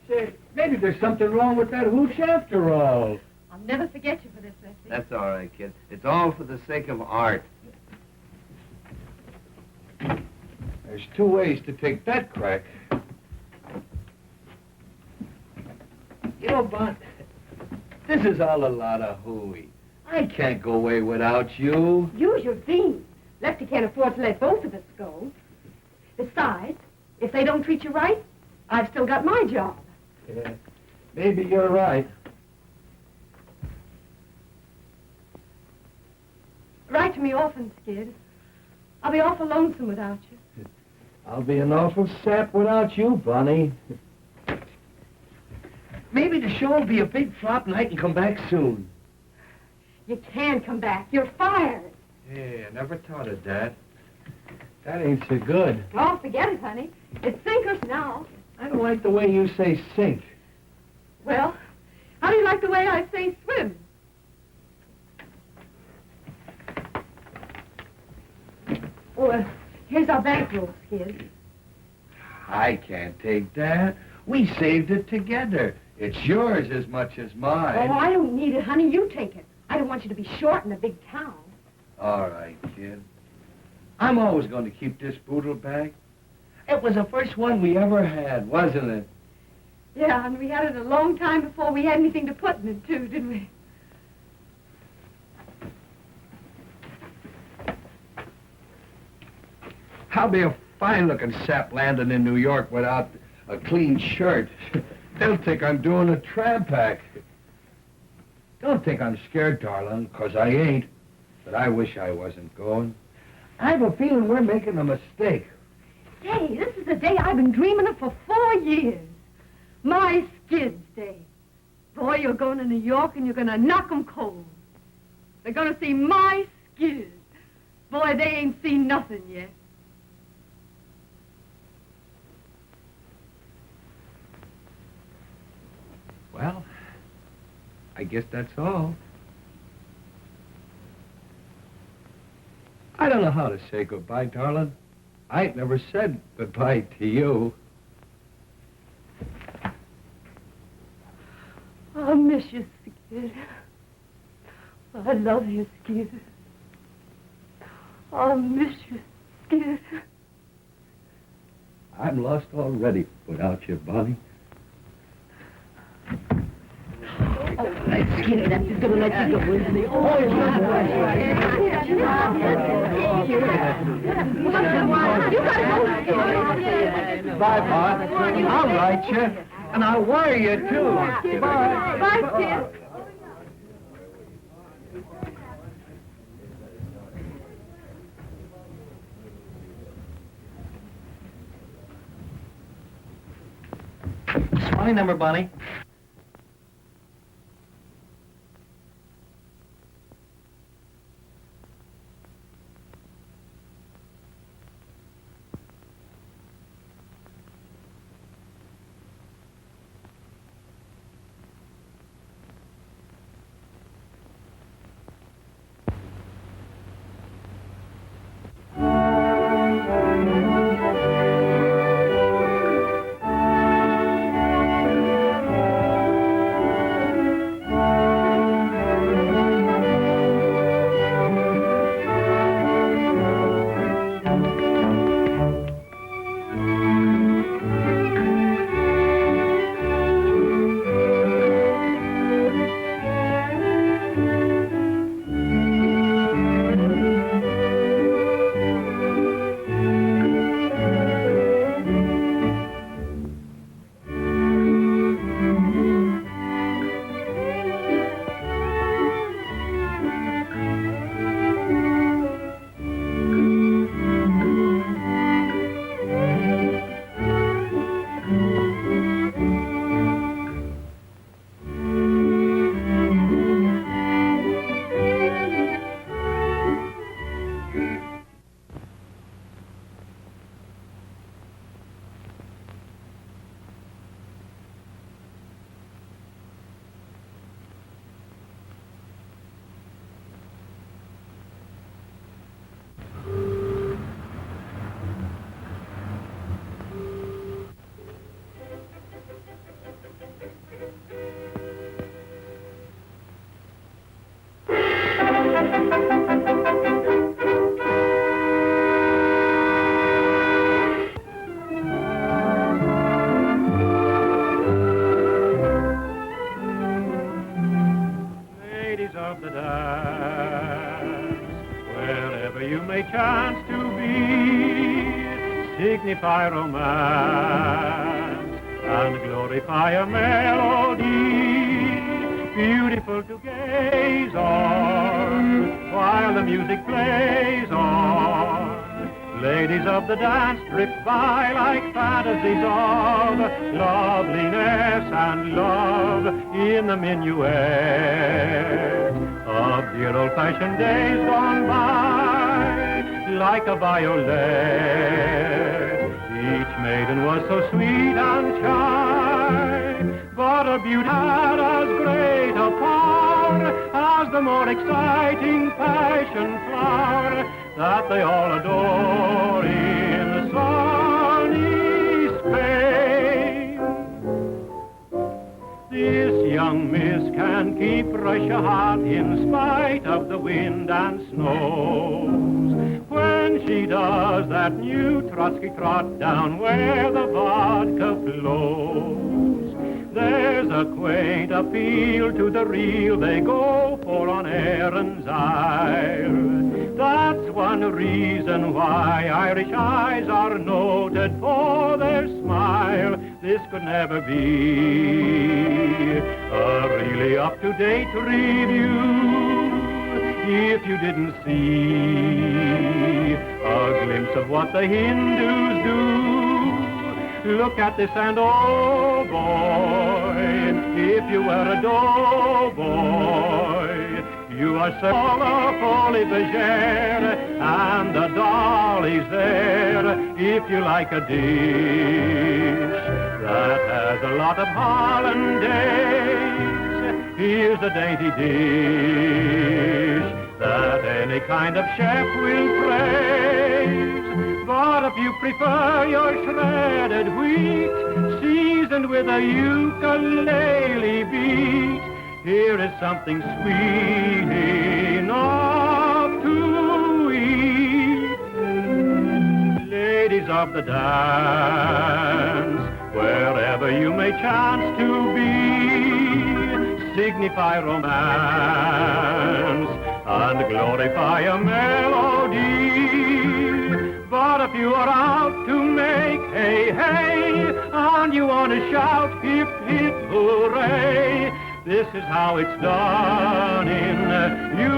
Say, maybe there's something wrong with that hooch after all. I'll never forget you for this, Lefty. That's all right, kid. It's all for the sake of art. There's two ways to take that crack. You know, Bon, this is all a lot of hooey. I can't go away without you. Use your beans. Lefty can't afford to let both of us go. Besides, if they don't treat you right, I've still got my job. Yeah, maybe you're right. Write to me often, Skid. I'll be awful lonesome without you. I'll be an awful sap without you, Bonnie. Maybe the show will be a big flop and I can come back soon. You can come back. You're fired. Yeah, I never thought of that. That ain't so good. Oh, forget it, honey. It's sinkers now. I don't like the way you say sink. Well, how do you like the way I say swim? Oh, here's our bankroll, Skid. I can't take that. We saved it together. It's yours as much as mine. Oh, I don't need it, honey. You take it. I don't want you to be short in a big town. All right, kid. I'm always going to keep this boodle bag. It was the first one we ever had, wasn't it? Yeah, and we had it a long time before we had anything to put in it, too, didn't we? I'll be a fine-looking sap landing in New York without a clean shirt. They'll think I'm doing a tramp act. Don't think I'm scared, darling, 'cause I ain't. But I wish I wasn't going. I have a feeling we're making a mistake. Say, this is the day I've been dreaming of for 4 years. My Skid's Day. Boy, you're going to New York and you're going to knock 'em cold. They're going to see my Skid. Boy, they ain't seen nothing yet. Well, I guess that's all. I don't know how to say goodbye, darling. I ain't never said goodbye to you. I'll miss you, Skid. I love you, Skid. I'll miss you, Skid. I'm lost already without you, Bonnie. Skid, that's just gonna let you go, isn't he? Oh, Bye, Bon. I'll write you, and I'll wire you, too. Bye. Bye, Skid. Spotting number, Bonnie. chance to be, signify romance and glorify a melody, beautiful to gaze on while the music plays on. Ladies of the dance drift by like fantasies of loveliness and love in the minuet of dear old-fashioned days gone by, like a violet. Each maiden was so sweet and shy, but her beauty had as great a power as the more exciting passion flower that they all adore in sunny Spain. This young miss can keep Russia hot in spite of the wind and snows. When she does that new Trotsky trot down where the vodka flows, there's a quaint appeal to the real they go for on Erin's Isle. That's one reason why Irish eyes are noted for their smile. This could never be a really up-to-date review if you didn't see a glimpse of what the Hindus do. Look at this and oh boy, if you were a doughboy, you are so folie bergère, and the dolly's there if you like a dish that has a lot of hollandaise. Here's a dainty dish that any kind of chef will praise. But if you prefer your shredded wheat seasoned with a ukulele beat, here is something sweet enough to eat. Ladies of the dance, wherever you may chance to be, signify romance and glorify a melody. But if you are out to make hey, hey, and you want to shout hip, hip, hooray, this is how it's done in USA.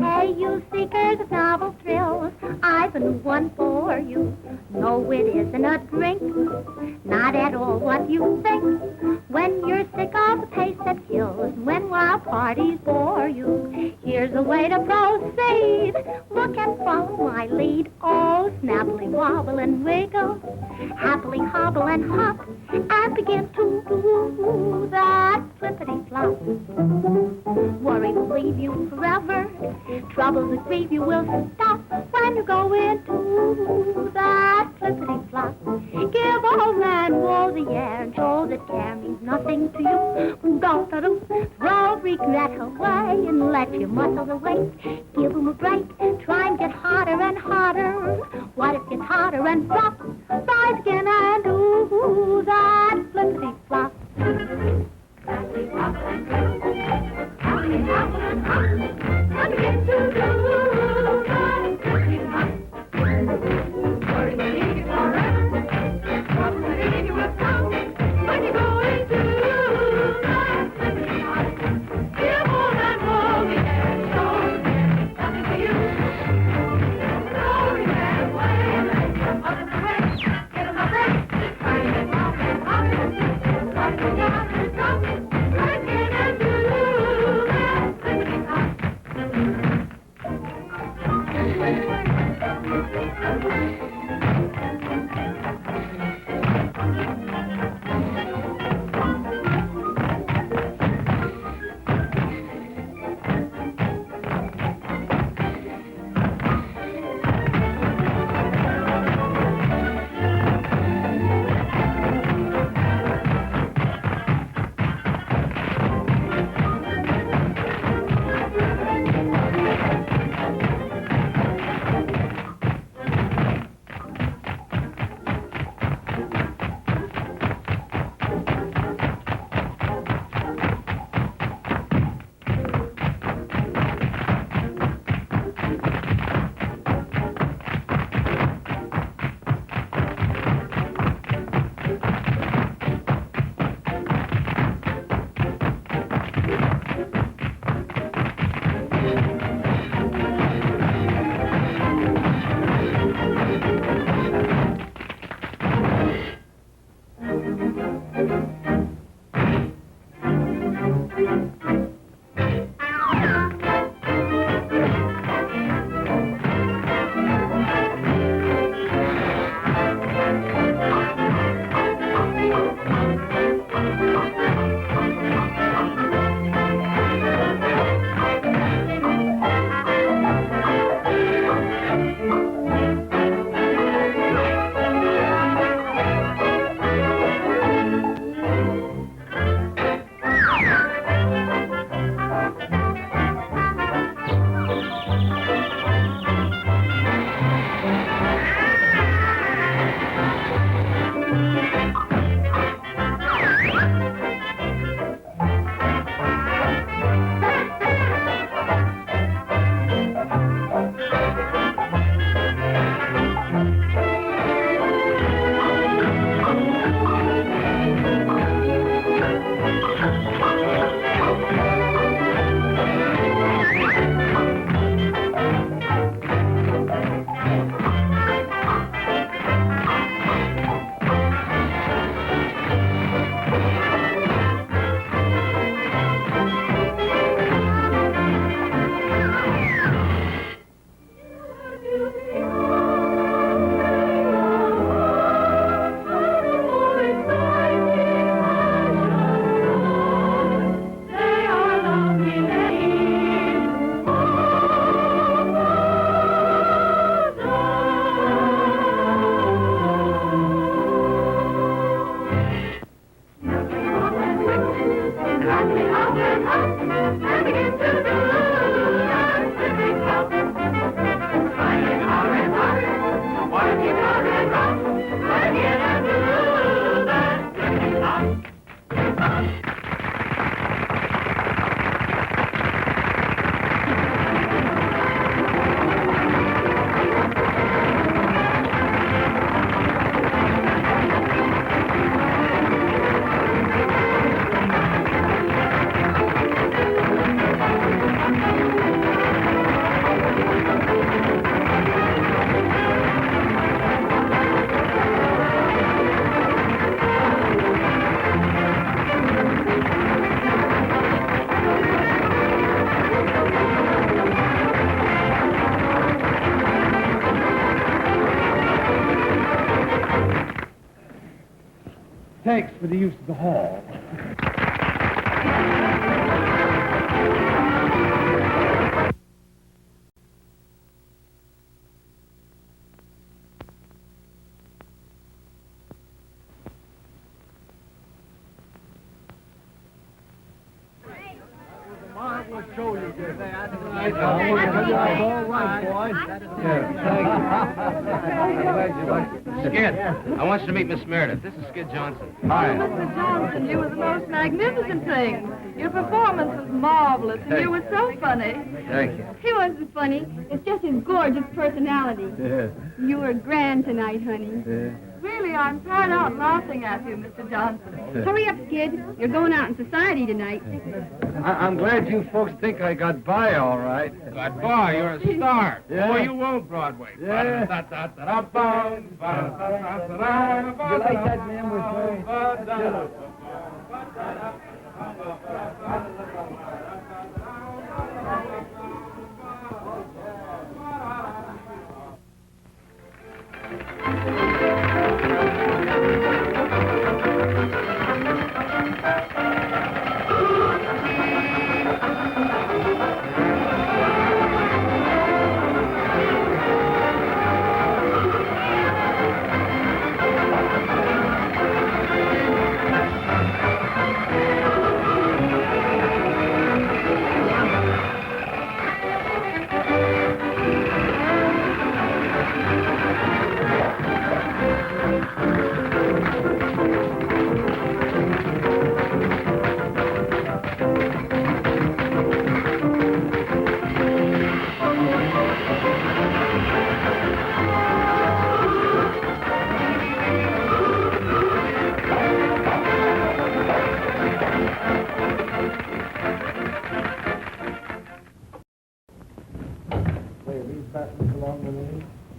Hey, you seekers of novel thrills, I've been one for you. No, it isn't a drink, not at all what you think. When you're sick of the pace that kills, when wild parties bore you, here's a way to proceed. Look and follow my lead. Oh, snappily wobble and wiggle, happily hobble and hop, and begin to do that flippity-flop. Worry will leave you forever, troubles that grieve you will stop when you go into that flippity-flop. Give old man woe the air and show that care means nothing to you. Don't throw regret away and let your muscles awake. Give them a break, try and get hotter and hotter. What if it gets hotter and flop? Rise again and do that flippity-flop. And begin to do that flippity-flop. Worry will leave you forever, trouble will leave you with come when you go into that flippity-flop. Give all that woe the air and show there's nothing for you. Glory that way, other way. Thanks for the use of the hall. Marvelous show you did. Skid, I want you to meet Miss Meredith. This is Skid Johnson. Hi. Mr. Johnson, you were the most magnificent thing. Your performance was marvelous, and you were so funny. Thank you. He wasn't funny. It's just his gorgeous personality. Yeah. You were grand tonight, honey. Really, I'm tired out laughing at you, Mr. Johnson. Hurry up, Skid. You're going out in society tonight. I'm glad you folks think I got by all right. Got by, you're a star. Yeah. Boy, you won't Broadway. Yeah. You You like that man was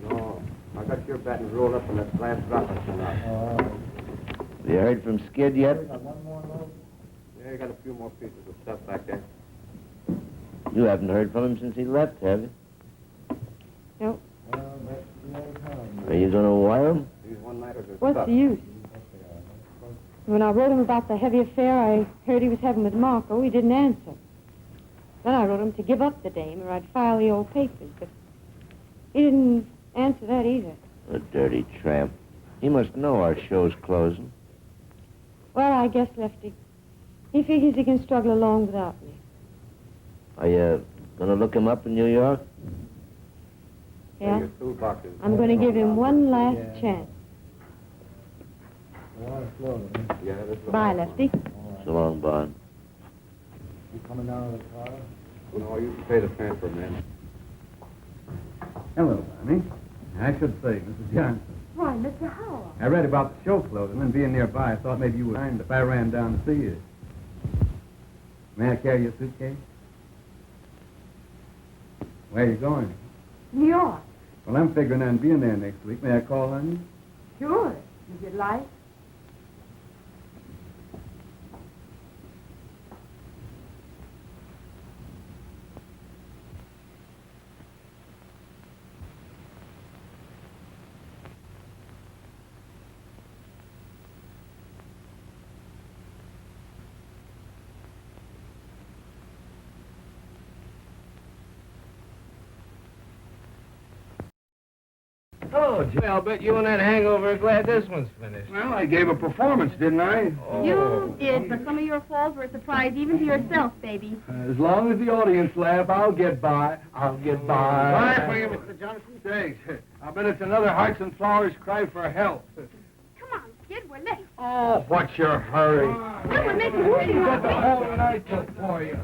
No, I got your battens rolled up in that glass dropper tonight. Have you heard from Skid yet? Yeah, I got a few more pieces of stuff back there. You haven't heard from him since he left, have you? Nope. Are you going to wire him? What's the use? When I wrote him about the heavy affair I heard he was having with Marco, he didn't answer. Then I wrote him to give up the dame or I'd file the old papers, but he didn't answer that either. The dirty tramp. He must know our show's closing. Well, I guess, Lefty, he figures he can struggle along without me. Are you going to look him up in New York? Yeah? I'm going to give him one last chance. Bye, Lefty. So long, Bond. You coming down to the car? No, you can pay the fare for a minute. Hello, Bonnie. I should say, Mrs. Johnson. Why, Mr. Howard? I read about the show closing, and being nearby, I thought maybe you would mind if I ran down to see you. May I carry your suitcase? Where are you going? New York. Well, I'm figuring on being there next week. May I call on you? Sure, if you'd like. Oh, Jimmy, I'll bet you and that hangover are glad this one's finished. Well, I gave a performance, didn't I? You did, but some of your falls were a surprise even to yourself, baby. As long as the audience laugh, I'll get by. I'll get by. Bye for you, Mr. Johnson. Thanks. I bet it's another Hearts and Flowers cry for help. Come on, kid, we're late. Oh, what's your hurry? Well, we're making movies. Got the whole night for you.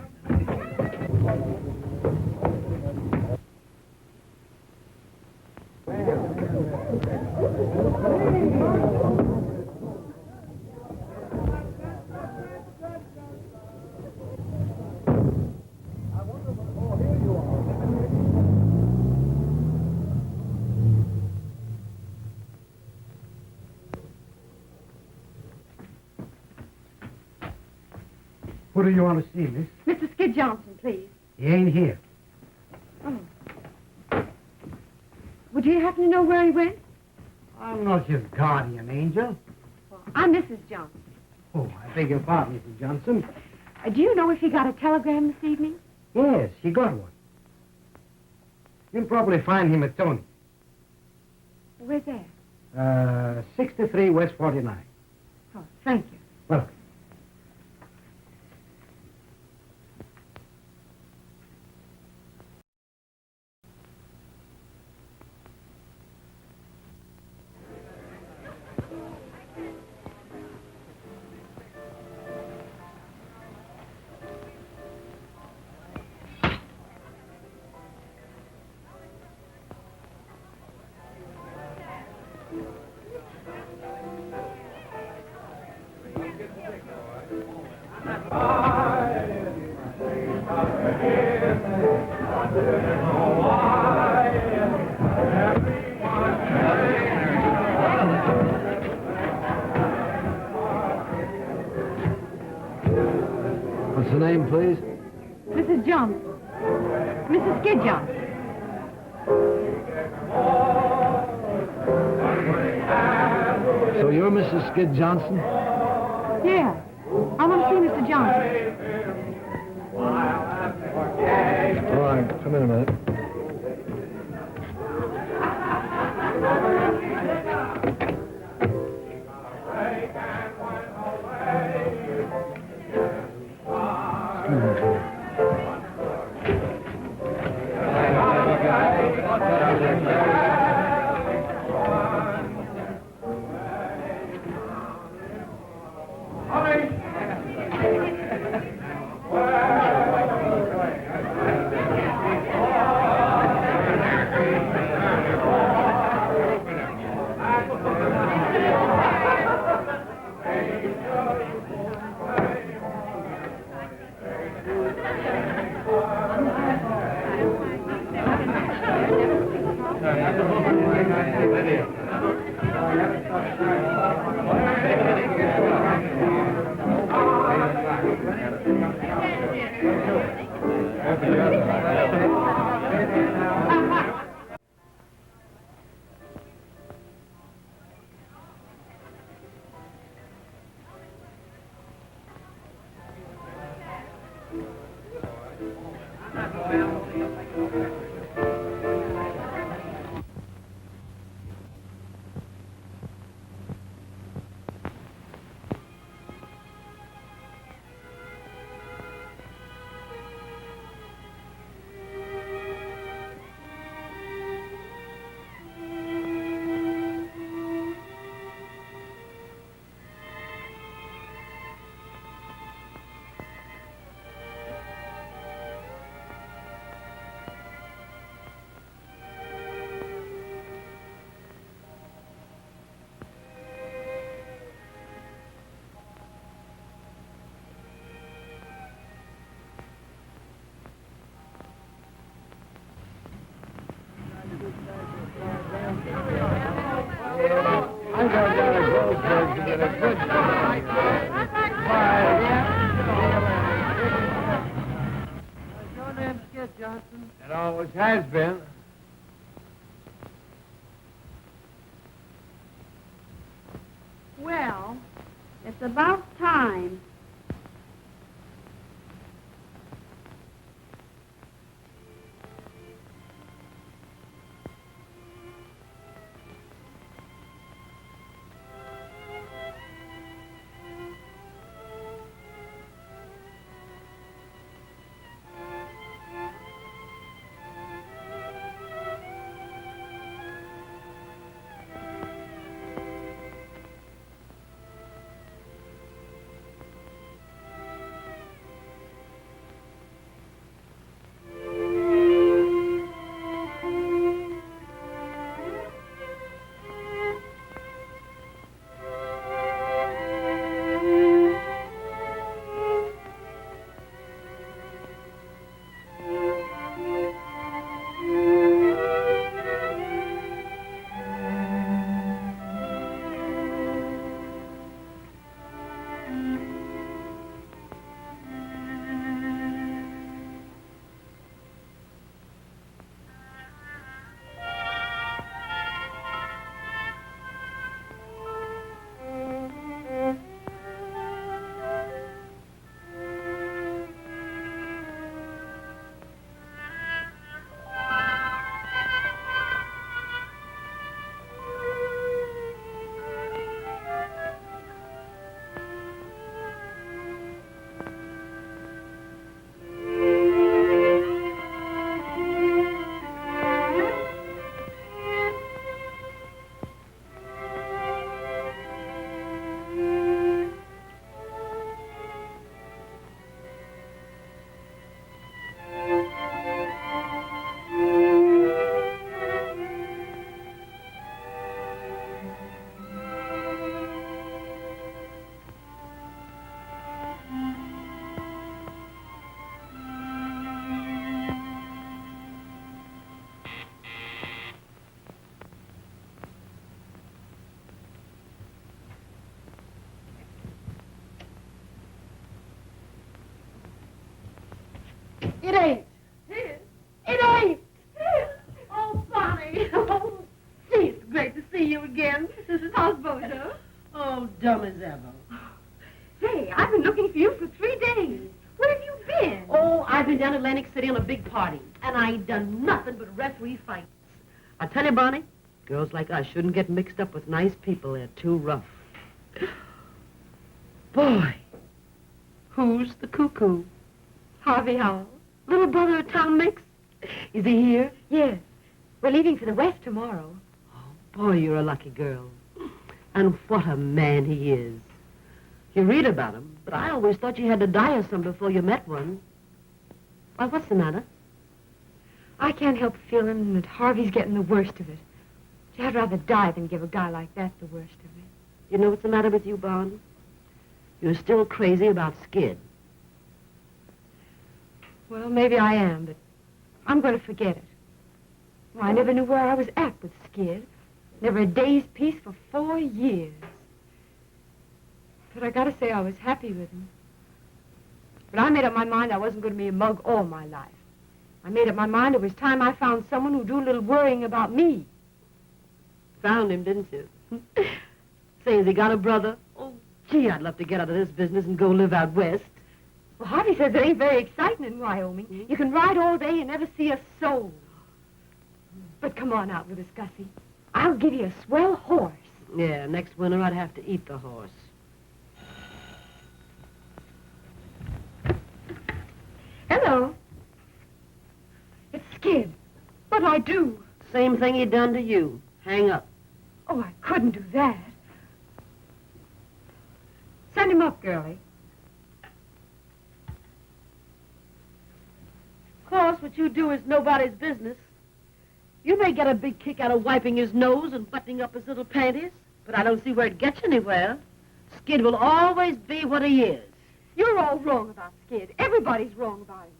Who do you want to see, miss? Mr. Skid Johnson, please. He ain't here. Oh. Would you happen to know where he went? I'm not his guardian angel. Well, I'm Mrs. Johnson. Oh, I beg your pardon, Mrs. Johnson. Do you know if he got a telegram this evening? Yes, he got one. You'll probably find him at Tony's. Where's that? 63 West 49. Oh, thank you. Welcome. What's the name, please? Mrs. Johnson. Mrs. Skid Johnson. So you're Mrs. Skid Johnson? Yeah. I want to see Mr. Johnson. All right, come in a minute. I'm going down to Goldberg's to get a good bite. Your name's Skid Johnson. It always has been. Well, it's about time. It ain't. It ain't. Oh, Bonnie. Oh, gee, it's great to see you again. How's Bojo? Oh, dumb as ever. Hey, I've been looking for you for 3 days. Where have you been? Oh, I've been down to Atlantic City on a big party, and I ain't done nothing but referee fights. I tell you, Bonnie, girls like us shouldn't get mixed up with nice people. They're too rough. Boy, who's the cuckoo? Harvey Howell. Little brother of Tom Mix? Is he here? Yes. We're leaving for the West tomorrow. Boy, you're a lucky girl. And what a man he is. You read about him, but I always thought you had to die of some before you met one. Why, what's the matter? I can't help feeling that Harvey's getting the worst of it. I'd rather die than give a guy like that the worst of it. You know what's the matter with you, Bond? You're still crazy about Skid. Well, maybe I am, but I'm going to forget it. Well, I never knew where I was at with Skid. Never a day's peace for 4 years. But I gotta say I was happy with him. But I made up my mind I wasn't going to be a mug all my life. I made up my mind it was time I found someone who'd do a little worrying about me. Found him, didn't you? Say, has he got a brother? Oh, gee, I'd love to get out of this business and go live out west. Well, Harvey says it ain't very exciting in Wyoming. You can ride all day and never see a soul. But come on out with us, Gussie. I'll give you a swell horse. Yeah, next winter I'd have to eat the horse. Hello. It's Skid. What'll I do? Same thing he done to you. Hang up. Oh, I couldn't do that. Send him up, girlie. Of course, what you do is nobody's business. You may get a big kick out of wiping his nose and buttoning up his little panties, but I don't see where it gets you anywhere. Skid will always be what he is. You're all wrong about Skid. Everybody's wrong about him.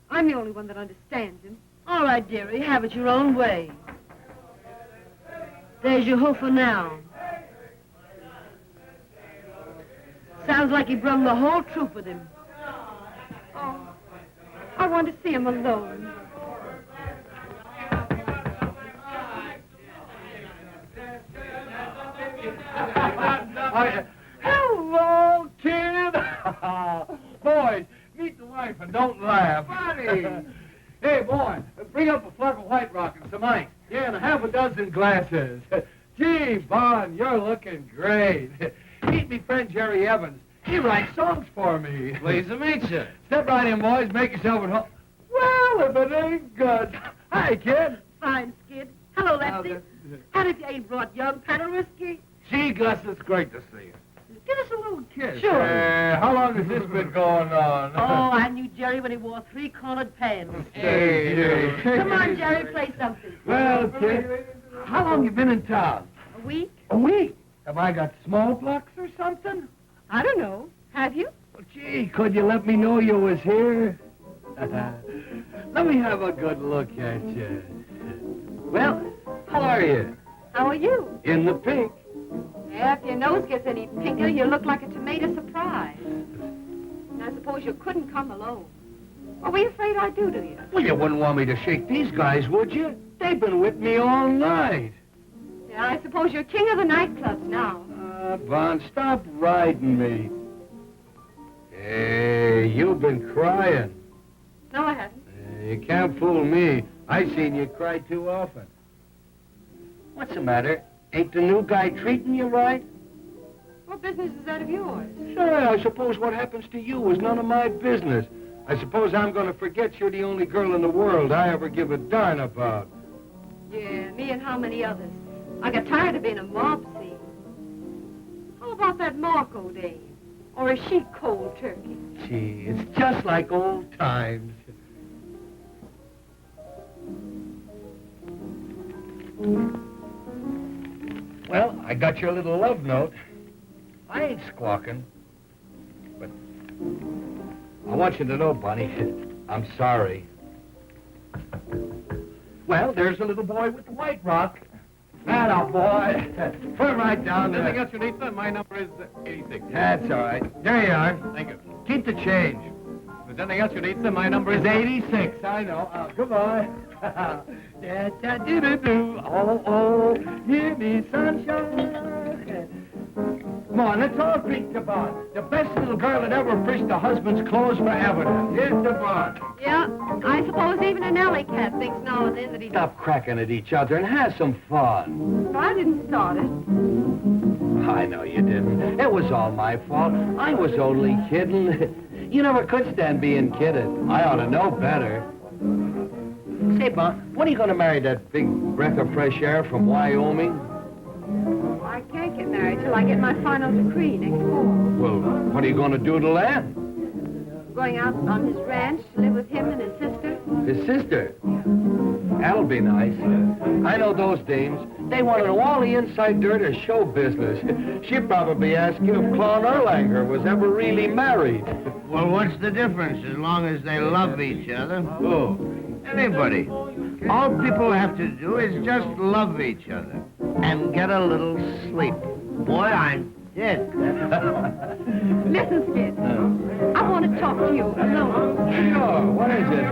I'm the only one that understands him. All right, dearie, have it your own way. There's your hoofer now. Sounds like he brung the whole troop with him. Oh, I want to see him alone. Hello, kid. Boys, meet the wife and don't laugh. Buddy. Hey, boy, bring up a fluff of White Rock and some ice. Yeah, and a half a dozen glasses. Gee, Bon, you're looking great. Meet me friend Jerry Evans. He writes songs for me. Pleased to meet you. Step right in, boys. Make yourself at home. Well, if it ain't good. Hi, kid. Fine, Skid. Hello, Lefty. And if you ain't brought young Pat whiskey. Gee, Gus, it's great to see you. Give us a little kiss. Sure. How long has this been going on? Oh, I knew Jerry when he wore 3-cornered pants. Hey. Come on, Jerry, play something. Well, kid, how long you been in town? A week? A week? Have I got smallpox or something? I don't know. Have you? Well, gee, could you let me know you was here? Let me have a good look at you. Well, how are you? How are you? In the pink. Yeah, if your nose gets any pinker, you look like a tomato surprise. And I suppose you couldn't come alone. What were you afraid I'd do to you? Well, you wouldn't want me to shake these guys, would you? They've been with me all night. Yeah, I suppose you're king of the nightclubs now. Von, stop riding me. Hey, you've been crying. No, I haven't. You can't fool me. I seen you cry too often. What's the matter? Ain't the new guy treating you right? What business is that of yours? Sure, I suppose what happens to you is none of my business. I suppose I'm going to forget you're the only girl in the world I ever give a darn about. Yeah, me and how many others? I got tired of being a mob scene. How about that Marco dame? Or is she cold turkey? Gee, it's just like old times. Well, I got your little love note. I ain't squawking. But I want you to know, Bunny, I'm sorry. Well, there's the little boy with the white rock. That boy. Put it right down there. Anything else you need, sir? My number is 86. That's all right. There you are. Thank you. Keep the change. If there's anything else you need, then my number is 86. I know. Goodbye. Da-da-doo-doo-doo. Oh, give me sunshine. Come on, let's all drink to Bond. The best little girl that ever fished a husband's clothes for evidence. Here's to Bond. Yeah, I suppose even an alley cat thinks now and then that he... Stop cracking at each other and have some fun. I didn't start it. I know you didn't. It was all my fault. I was only kidding. You never could stand being kidded. I ought to know better. Say, Bond, when are you going to marry that big breath of fresh air from Wyoming? I can't get married till I get my final decree next fall. Well, what are you going to do to land? Going out on his ranch to live with him and his sister. His sister? That'll be nice. I know those dames. They want to know all the inside dirt of show business. She'd probably ask you if Claude Erlanger was ever really married. Well, what's the difference as long as they love each other? Who? Anybody. All people have to do is just love each other and get a little sleep. Boy, I'm dead. Listen, Skid. I want to talk to you alone. Sure. What is it?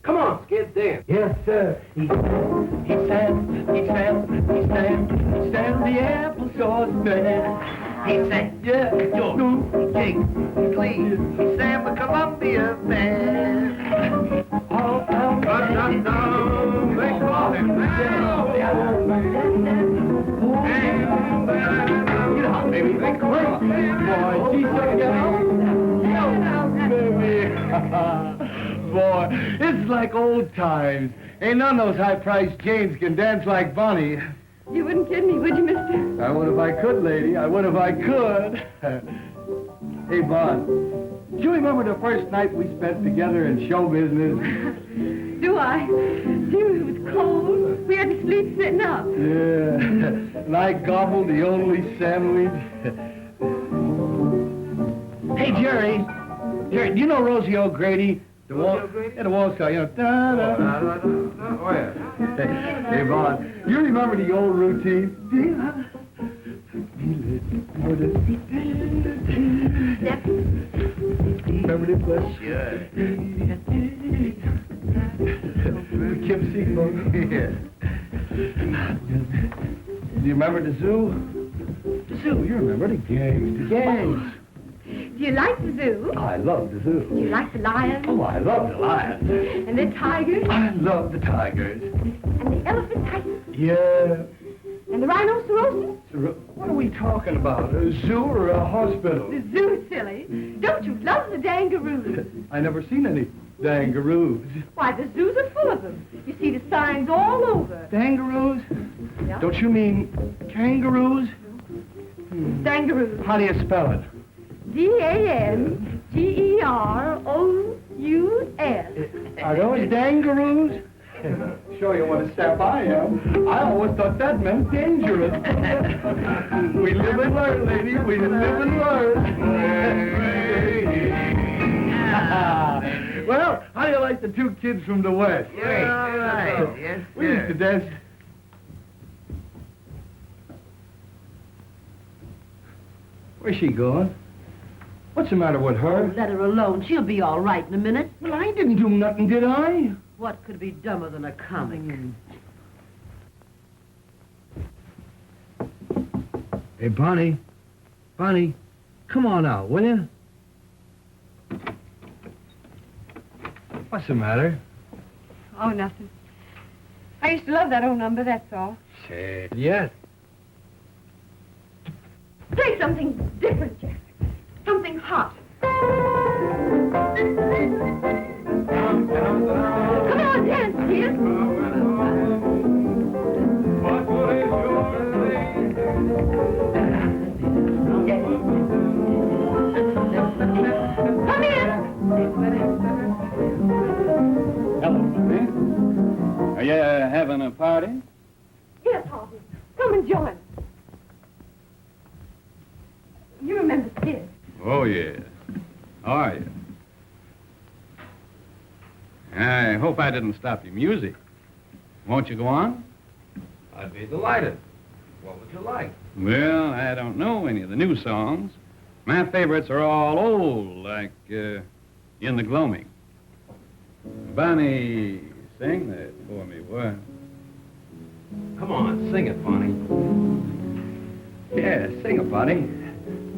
Come on, Skid, dance. Yes, sir. He sang the applesauce man. He sang, yeah, George, Jake, Clee. He sang the Columbia Band. They call him now. Get out, baby. Boy, she's so Baby. Boy, it's like old times. Ain't none of those high-priced Janes can dance like Bonnie. You wouldn't kid me, would you, mister? I would if I could, lady. I would if I could. Hey, Bond, do you remember the first night we spent together in show business? Do I? Gee, it was cold. We had to sleep sitting up. Yeah, and I gobbled the only sandwich. Hey, Jerry, do you know Rosie O'Grady? The waltz guy, you know. Oh, yeah. Hey, Vaughn, you remember the old routine? Remember the place? Sure. Poughkeepsie. Yeah. Do you remember the zoo? The zoo, you remember the gangs. The gangs. Do you like the zoo? I love the zoo. Do you like the lions? Oh, I love the lions. And the tigers? I love the tigers. And the elephantitis? Yeah. And the rhinoceroses? What are we talking about? A zoo or a hospital? The zoo, silly. Don't you love the dangaroos? I never seen any dangaroos. Why, the zoos are full of them. You see the signs all over. Dangaroos? Yeah. Don't you mean kangaroos? Dangaroos. How do you spell it? D-A-N-G-E-R-O-U-S. Are those dangaroos? Show you what a sap I am. I always thought that meant dangerous. We live and learn, lady. We live and learn. Well, how do you like the two kids from the West? Great. All right. Yes, We used to dance. Where's she going? What's the matter with her? Let her alone. She'll be all right in a minute. Well, I didn't do nothing, did I? What could be dumber than a comic? Hey, Bonnie. Bonnie, come on out, will you? What's the matter? Oh, nothing. I used to love that old number, that's all. Say it yet. Play something different, Jack. Something hot. Come on, dance, dear. Come in. Hello, Bobby. Are you having a party? Yes, Harvey. Come and join us. You remember Skid. Oh, yeah. How are you? I hope I didn't stop your music. Won't you go on? I'd be delighted. What would you like? Well, I don't know any of the new songs. My favorites are all old, like In the Gloaming. Bonnie, sing that for me, boy. Come on, sing it, Bonnie. Yeah, sing it, Bonnie.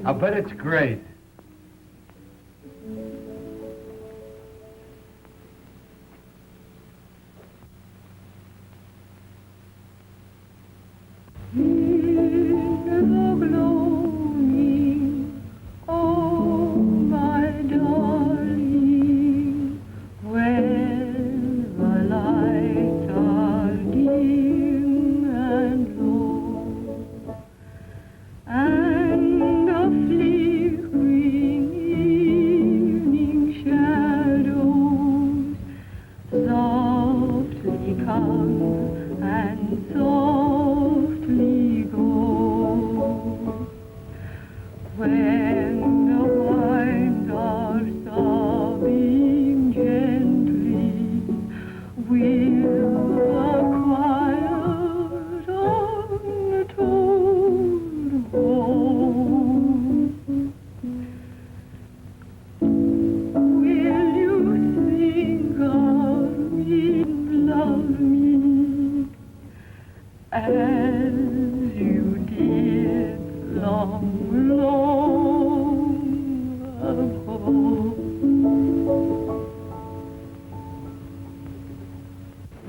I bet it's great.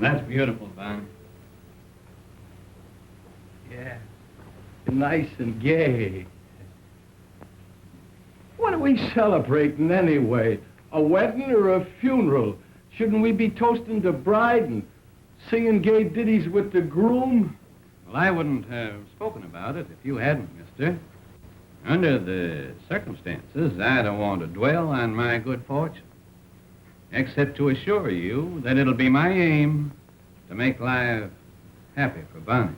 That's beautiful, Bonnie. Yeah, nice and gay. What are we celebrating anyway? A wedding or a funeral? Shouldn't we be toasting the bride and singing gay ditties with the groom? Well, I wouldn't have spoken about it if you hadn't, mister. Under the circumstances, I don't want to dwell on my good fortune, except to assure you that it'll be my aim to make life happy for Bonnie.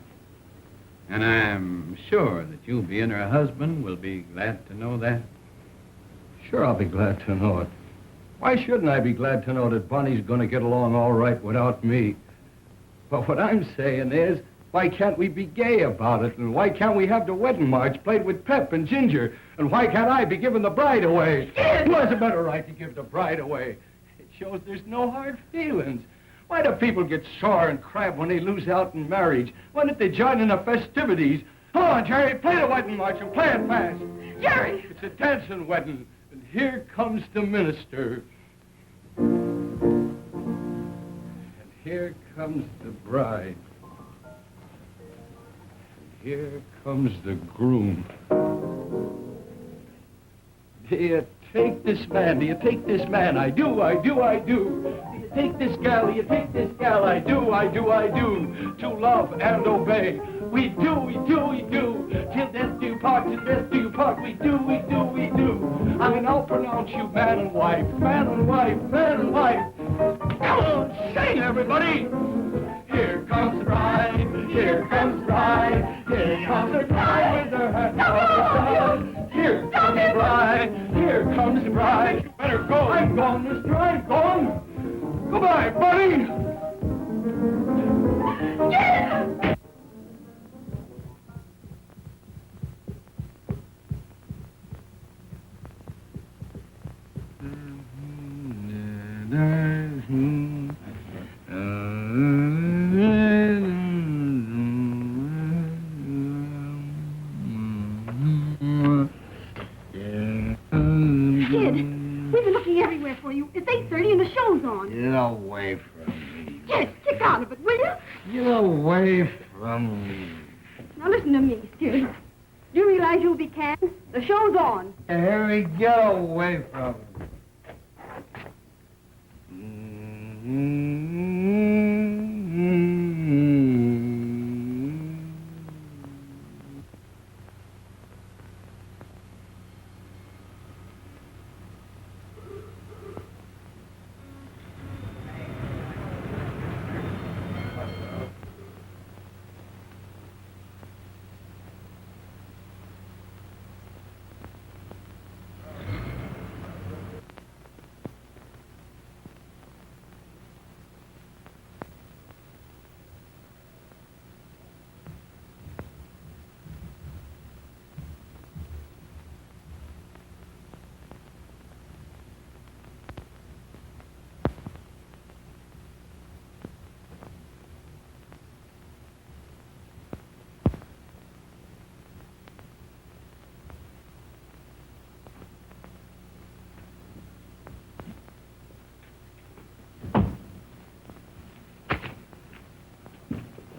And I'm sure that you, being her husband, will be glad to know that. Sure, I'll be glad to know it. Why shouldn't I be glad to know that Bonnie's going to get along all right without me? But what I'm saying is, why can't we be gay about it? And why can't we have the wedding march played with pep and ginger? And why can't I be giving the bride away? Who has a better right to give the bride away? It shows there's no hard feelings. Why do people get sore and crab when they lose out in marriage? Why don't they join in the festivities? Come on, Jerry, play the wedding march and play it fast. Jerry! It's a dancing wedding, and here comes the minister. And here comes the bride. And here comes the groom. Do you take this man? Do you take this man? I do, I do, I do. Do you take this gal? Do you take this gal? I do, I do, I do. To love and obey. We do, we do, we do. Till death do you part, till death do you part. We do, we do, we do. I mean, I'll pronounce you man and wife, man and wife, man and wife. Come on, sing, everybody. Here comes the bride, here comes the bride, here comes the bride with her hat on the side. Here comes the bride, here comes the bride. You better go, I'm gone, mister, I'm gone. Goodbye, buddy. Yeah! Everywhere for you. It's 8:30 and the show's on. Get away from me. Yes, kick out of it, will you? Get away from me. Now listen to me, Sid. Do you realize you'll be canned? The show's on. Harry, get away from me.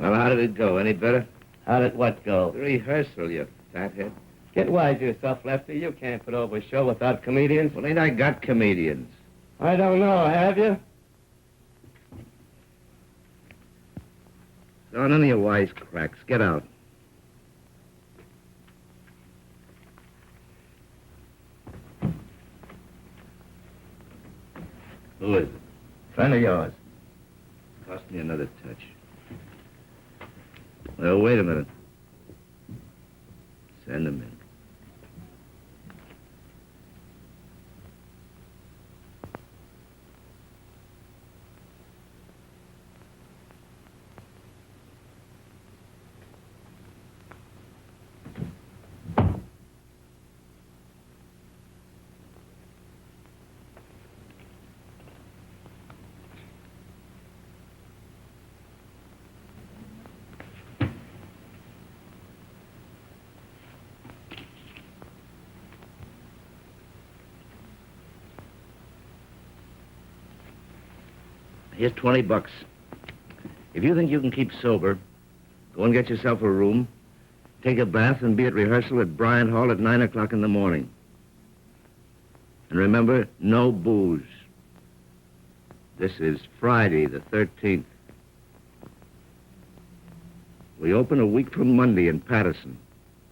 Well, how did it go? Any better? How did what go? The rehearsal, you fathead. Get wise to yourself, Lefty. You can't put over a show without comedians. Well, ain't I got comedians? I don't know, have you? No, none of your wisecracks. Get out. Who is it? Friend of yours. Cost me another touch. Well, wait a minute. Send him in. Here's $20. If you think you can keep sober, go and get yourself a room, take a bath, and be at rehearsal at Bryant Hall at 9 o'clock in the morning. And remember, no booze. This is Friday, the 13th. We open a week from Monday in Patterson.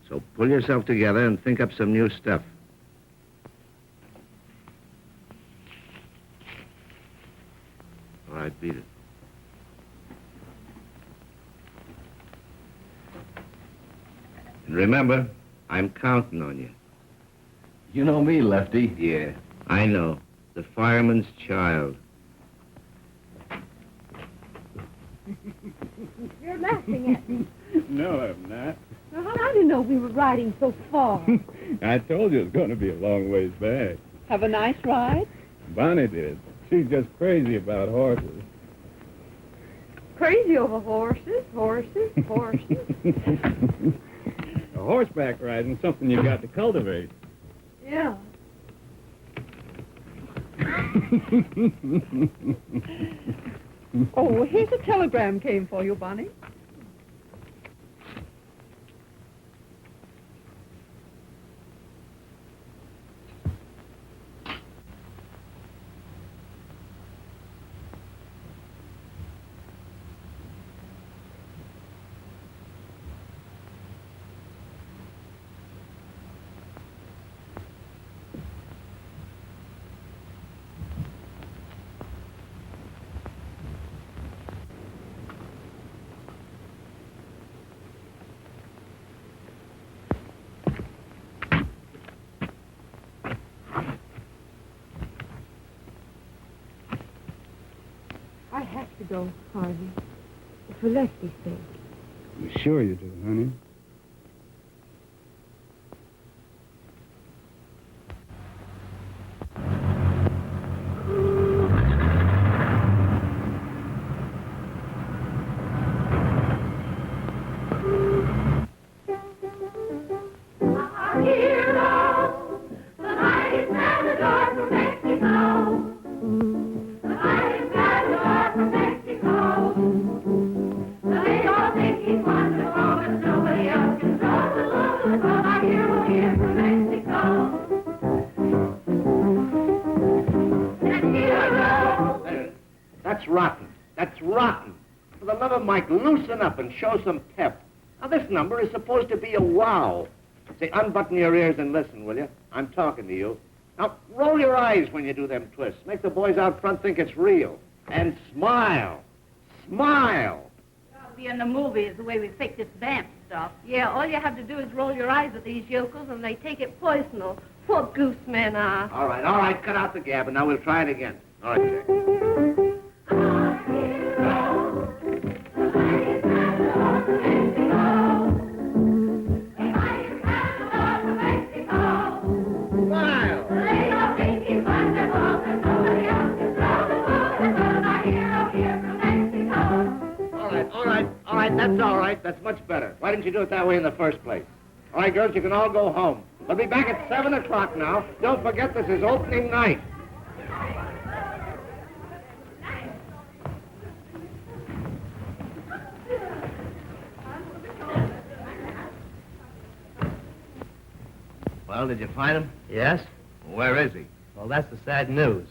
So pull yourself together and think up some new stuff. All right, beat it. And remember, I'm counting on you. You know me, Lefty. Yeah, I know. The fireman's child. You're laughing at me. No, I'm not. Now, how did you know we were riding so far? I told you it was going to be a long ways back. Have a nice ride? Bonnie did. She's just crazy about horses. Crazy over horses. A horseback riding something you got to cultivate. Yeah. Oh, here's a telegram came for you, Bonnie. I have to go, Harvey. For Lesty's sake. I'm sure you do, honey. That's rotten. That's rotten. For the love of Mike, loosen up and show some pep. Now, this number is supposed to be a wow. Say, unbutton your ears and listen, will you? I'm talking to you. Now, roll your eyes when you do them twists. Make the boys out front think it's real. And smile. Smile. I'll be in the movies the way we fake this vamp stuff. Yeah, all you have to do is roll your eyes at these yokels and they take it personal. Poor goose men are. All right, cut out the gab, and now we'll try it again. All right, Jack. All right, that's all right. That's much better. Why didn't you do it that way in the first place? All right, girls, you can all go home. We'll be back at 7 o'clock now. Don't forget this is opening night. Well, did you find him? Yes? Where is he? Well, that's the sad news.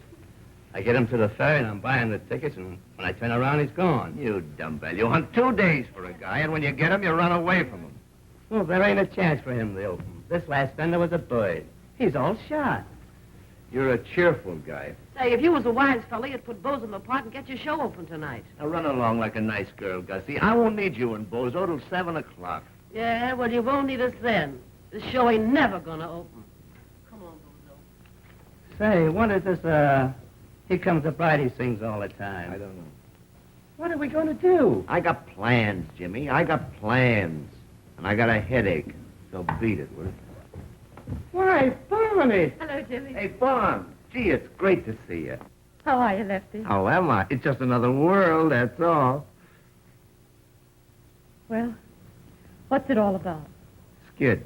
I get him to the ferry, and I'm buying the tickets, and when I turn around, he's gone. You dumbbell. You hunt 2 days for a guy, and when you get him, you run away from him. Well, there ain't a chance for him to open. This last fender was a bird. He's all shot. You're a cheerful guy. Say, if you was a wise fella, you'd put Bozo apart and get your show open tonight. Now run along like a nice girl, Gussie. I won't need you and Bozo till 7 o'clock. Yeah, well, you won't need us then. This show ain't never gonna open. Come on, Bozo. Say, what is this, Here Comes the Bride he sings all the time? I don't know. What are we going to do? I got plans, Jimmy. I got plans. And I got a headache. So beat it, will you? Why, Barney! Hello, Jimmy. Hey, Bon. Gee, it's great to see you. How are you, Lefty? How am I? It's just another world, that's all. Well, what's it all about? Skid.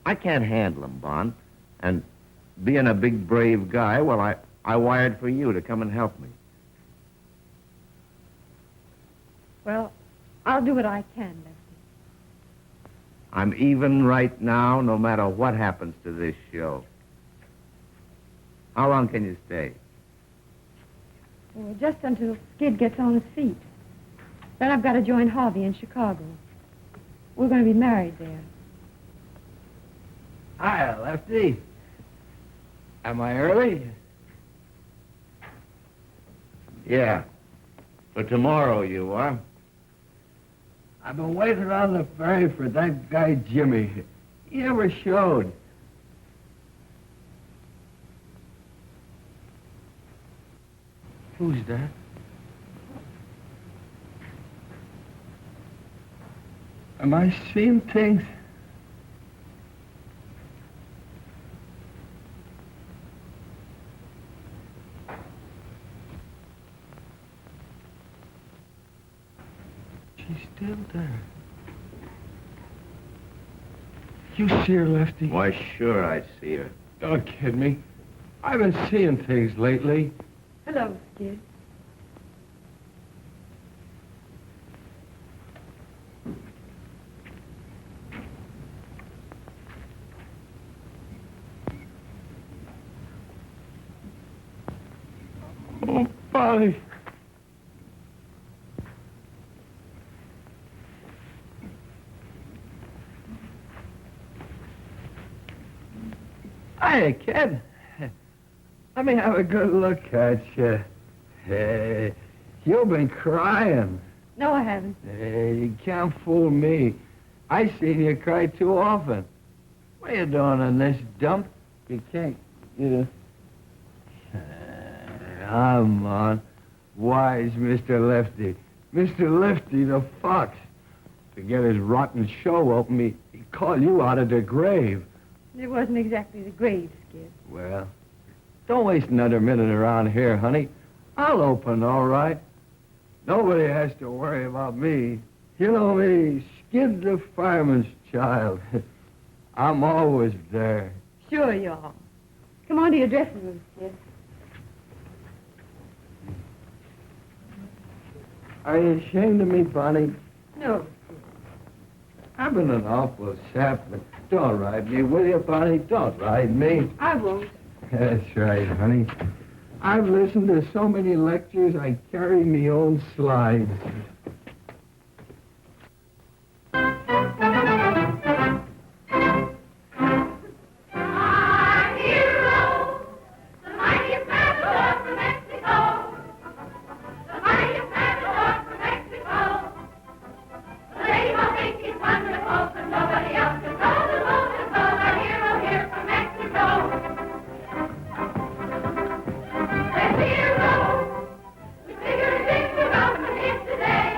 I can't handle him, Bon. And being a big, brave guy, well, I wired for you to come and help me. Well, I'll do what I can, Lefty. I'm even right now, no matter what happens to this show. How long can you stay? Well, just until Skid gets on his feet. Then I've got to join Harvey in Chicago. We're going to be married there. Hi, Lefty. Am I early? Yeah. For tomorrow, you are. I've been waiting on the ferry for that guy Jimmy. He never showed. Who's that? Am I seeing things? She's still there. You see her, Lefty? Why, sure I see her. Don't kid me. I've been seeing things lately. Hello, Skid. Oh, Polly. Hiya, kid. Let me have a good look at you. Hey, you've been crying. No, I haven't. Hey, you can't fool me. I seen you cry too often. What are you doing in this dump? You can't, Come on. Wise Mr. Lefty. Mr. Lefty the Fox. To get his rotten show open, he'd call you out of the grave. It wasn't exactly the grave, Skid. Well, don't waste another minute around here, honey. I'll open, all right. Nobody has to worry about me. You know me, Skid the fireman's child. I'm always there. Sure you are. Come on to your dressing room, Skid. Are you ashamed of me, Bonnie? No. I've been an awful sap, but don't ride me, will you, Bonnie? Don't ride me. I won't. That's right, honey. I've listened to so many lectures, I carry me own slides. Today.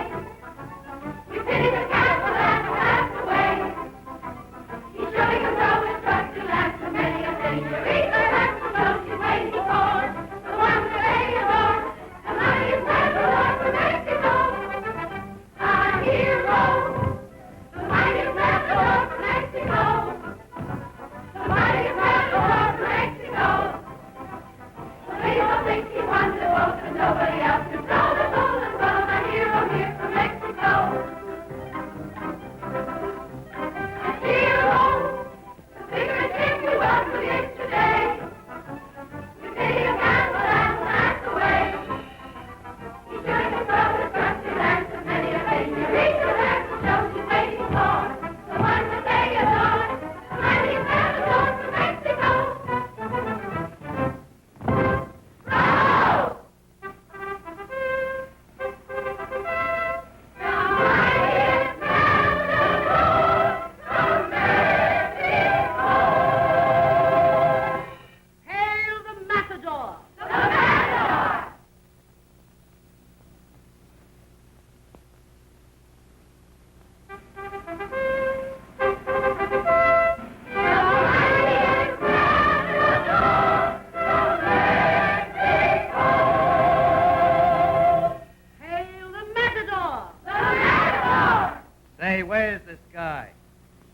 Hey, where's this guy?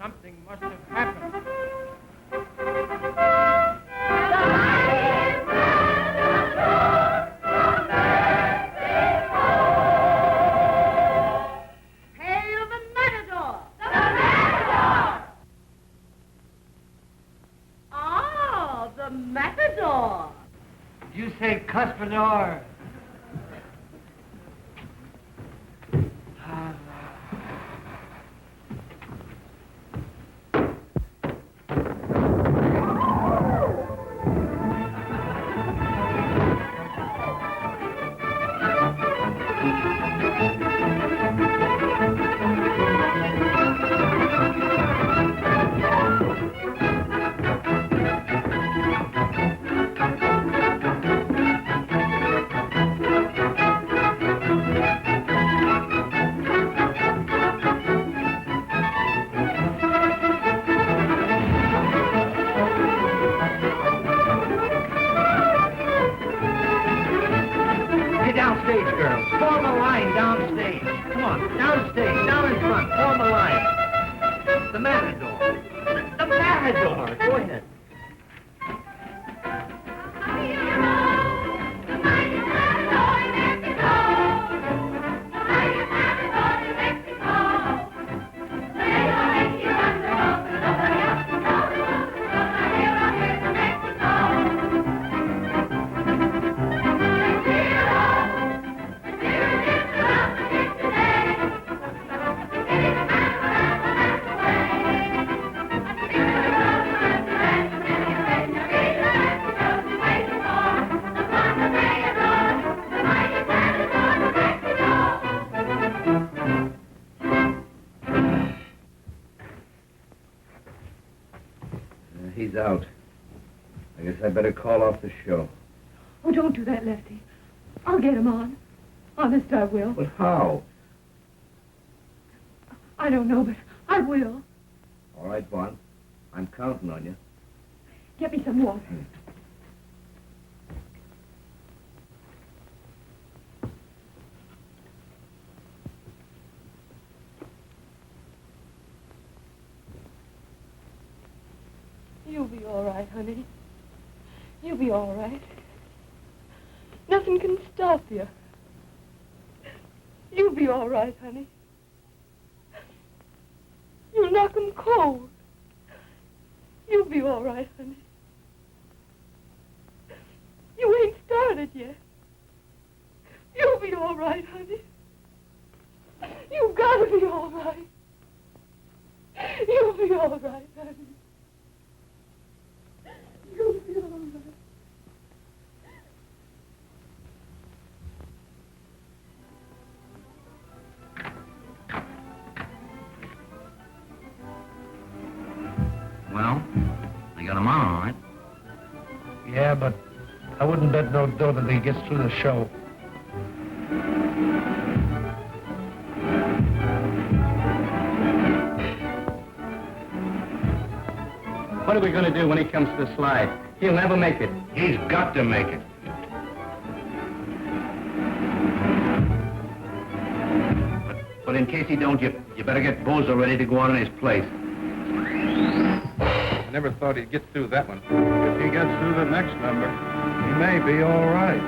Something must have happened. Hail the matador! The matador! Oh, the matador! You say Cuspidor. Get downstage, girls. Form a line downstage. Come on, downstage, down in front. Form a line. The matador. The matador. Go ahead. He's out. I guess I better call off the show. Oh, don't do that, Lefty. I'll get him on. Honest, I will. But how? I don't know, but I will. All right, Bond. I'm counting on you. Get me some water. You'll be all right, honey. You'll be all right. Nothing can stop you. You'll be all right, honey. You'll knock 'em cold. You'll be all right, honey. You ain't started yet. You'll be all right, honey. You've got to be all right. You'll be all right, honey. You'll be all right. Well, I got him on, all right. Yeah, but I wouldn't bet no dough that he gets through the show. What are we going to do when he comes to the slide? He'll never make it. He's got to make it. But in case he don't, you better get Bozo ready to go on in his place. I never thought he'd get through that one. If he gets through the next number, he may be all right.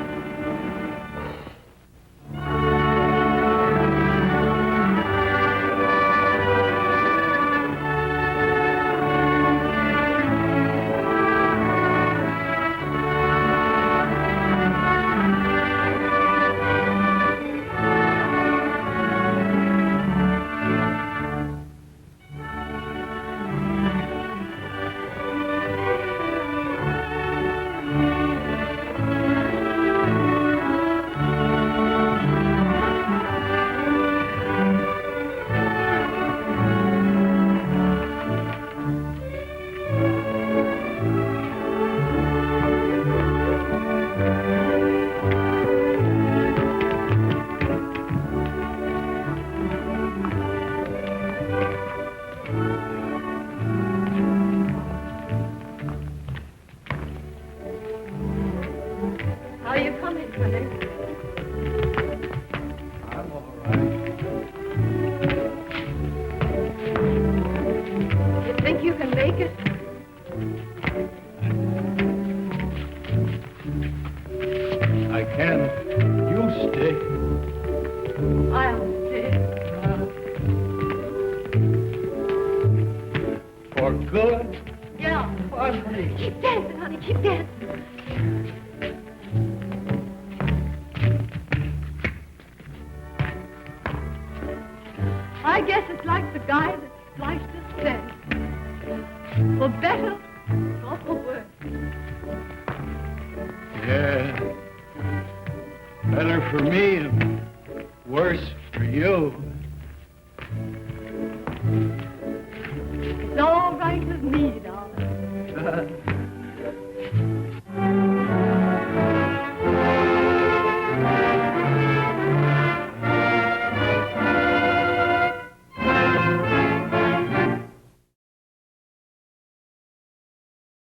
good? Yeah. Funny. Keep dancing, honey. Keep dancing. I guess it's like the guy that sliced his said. For better or for worse. Yeah. Better for me and worse for you. It's all right with me, darling.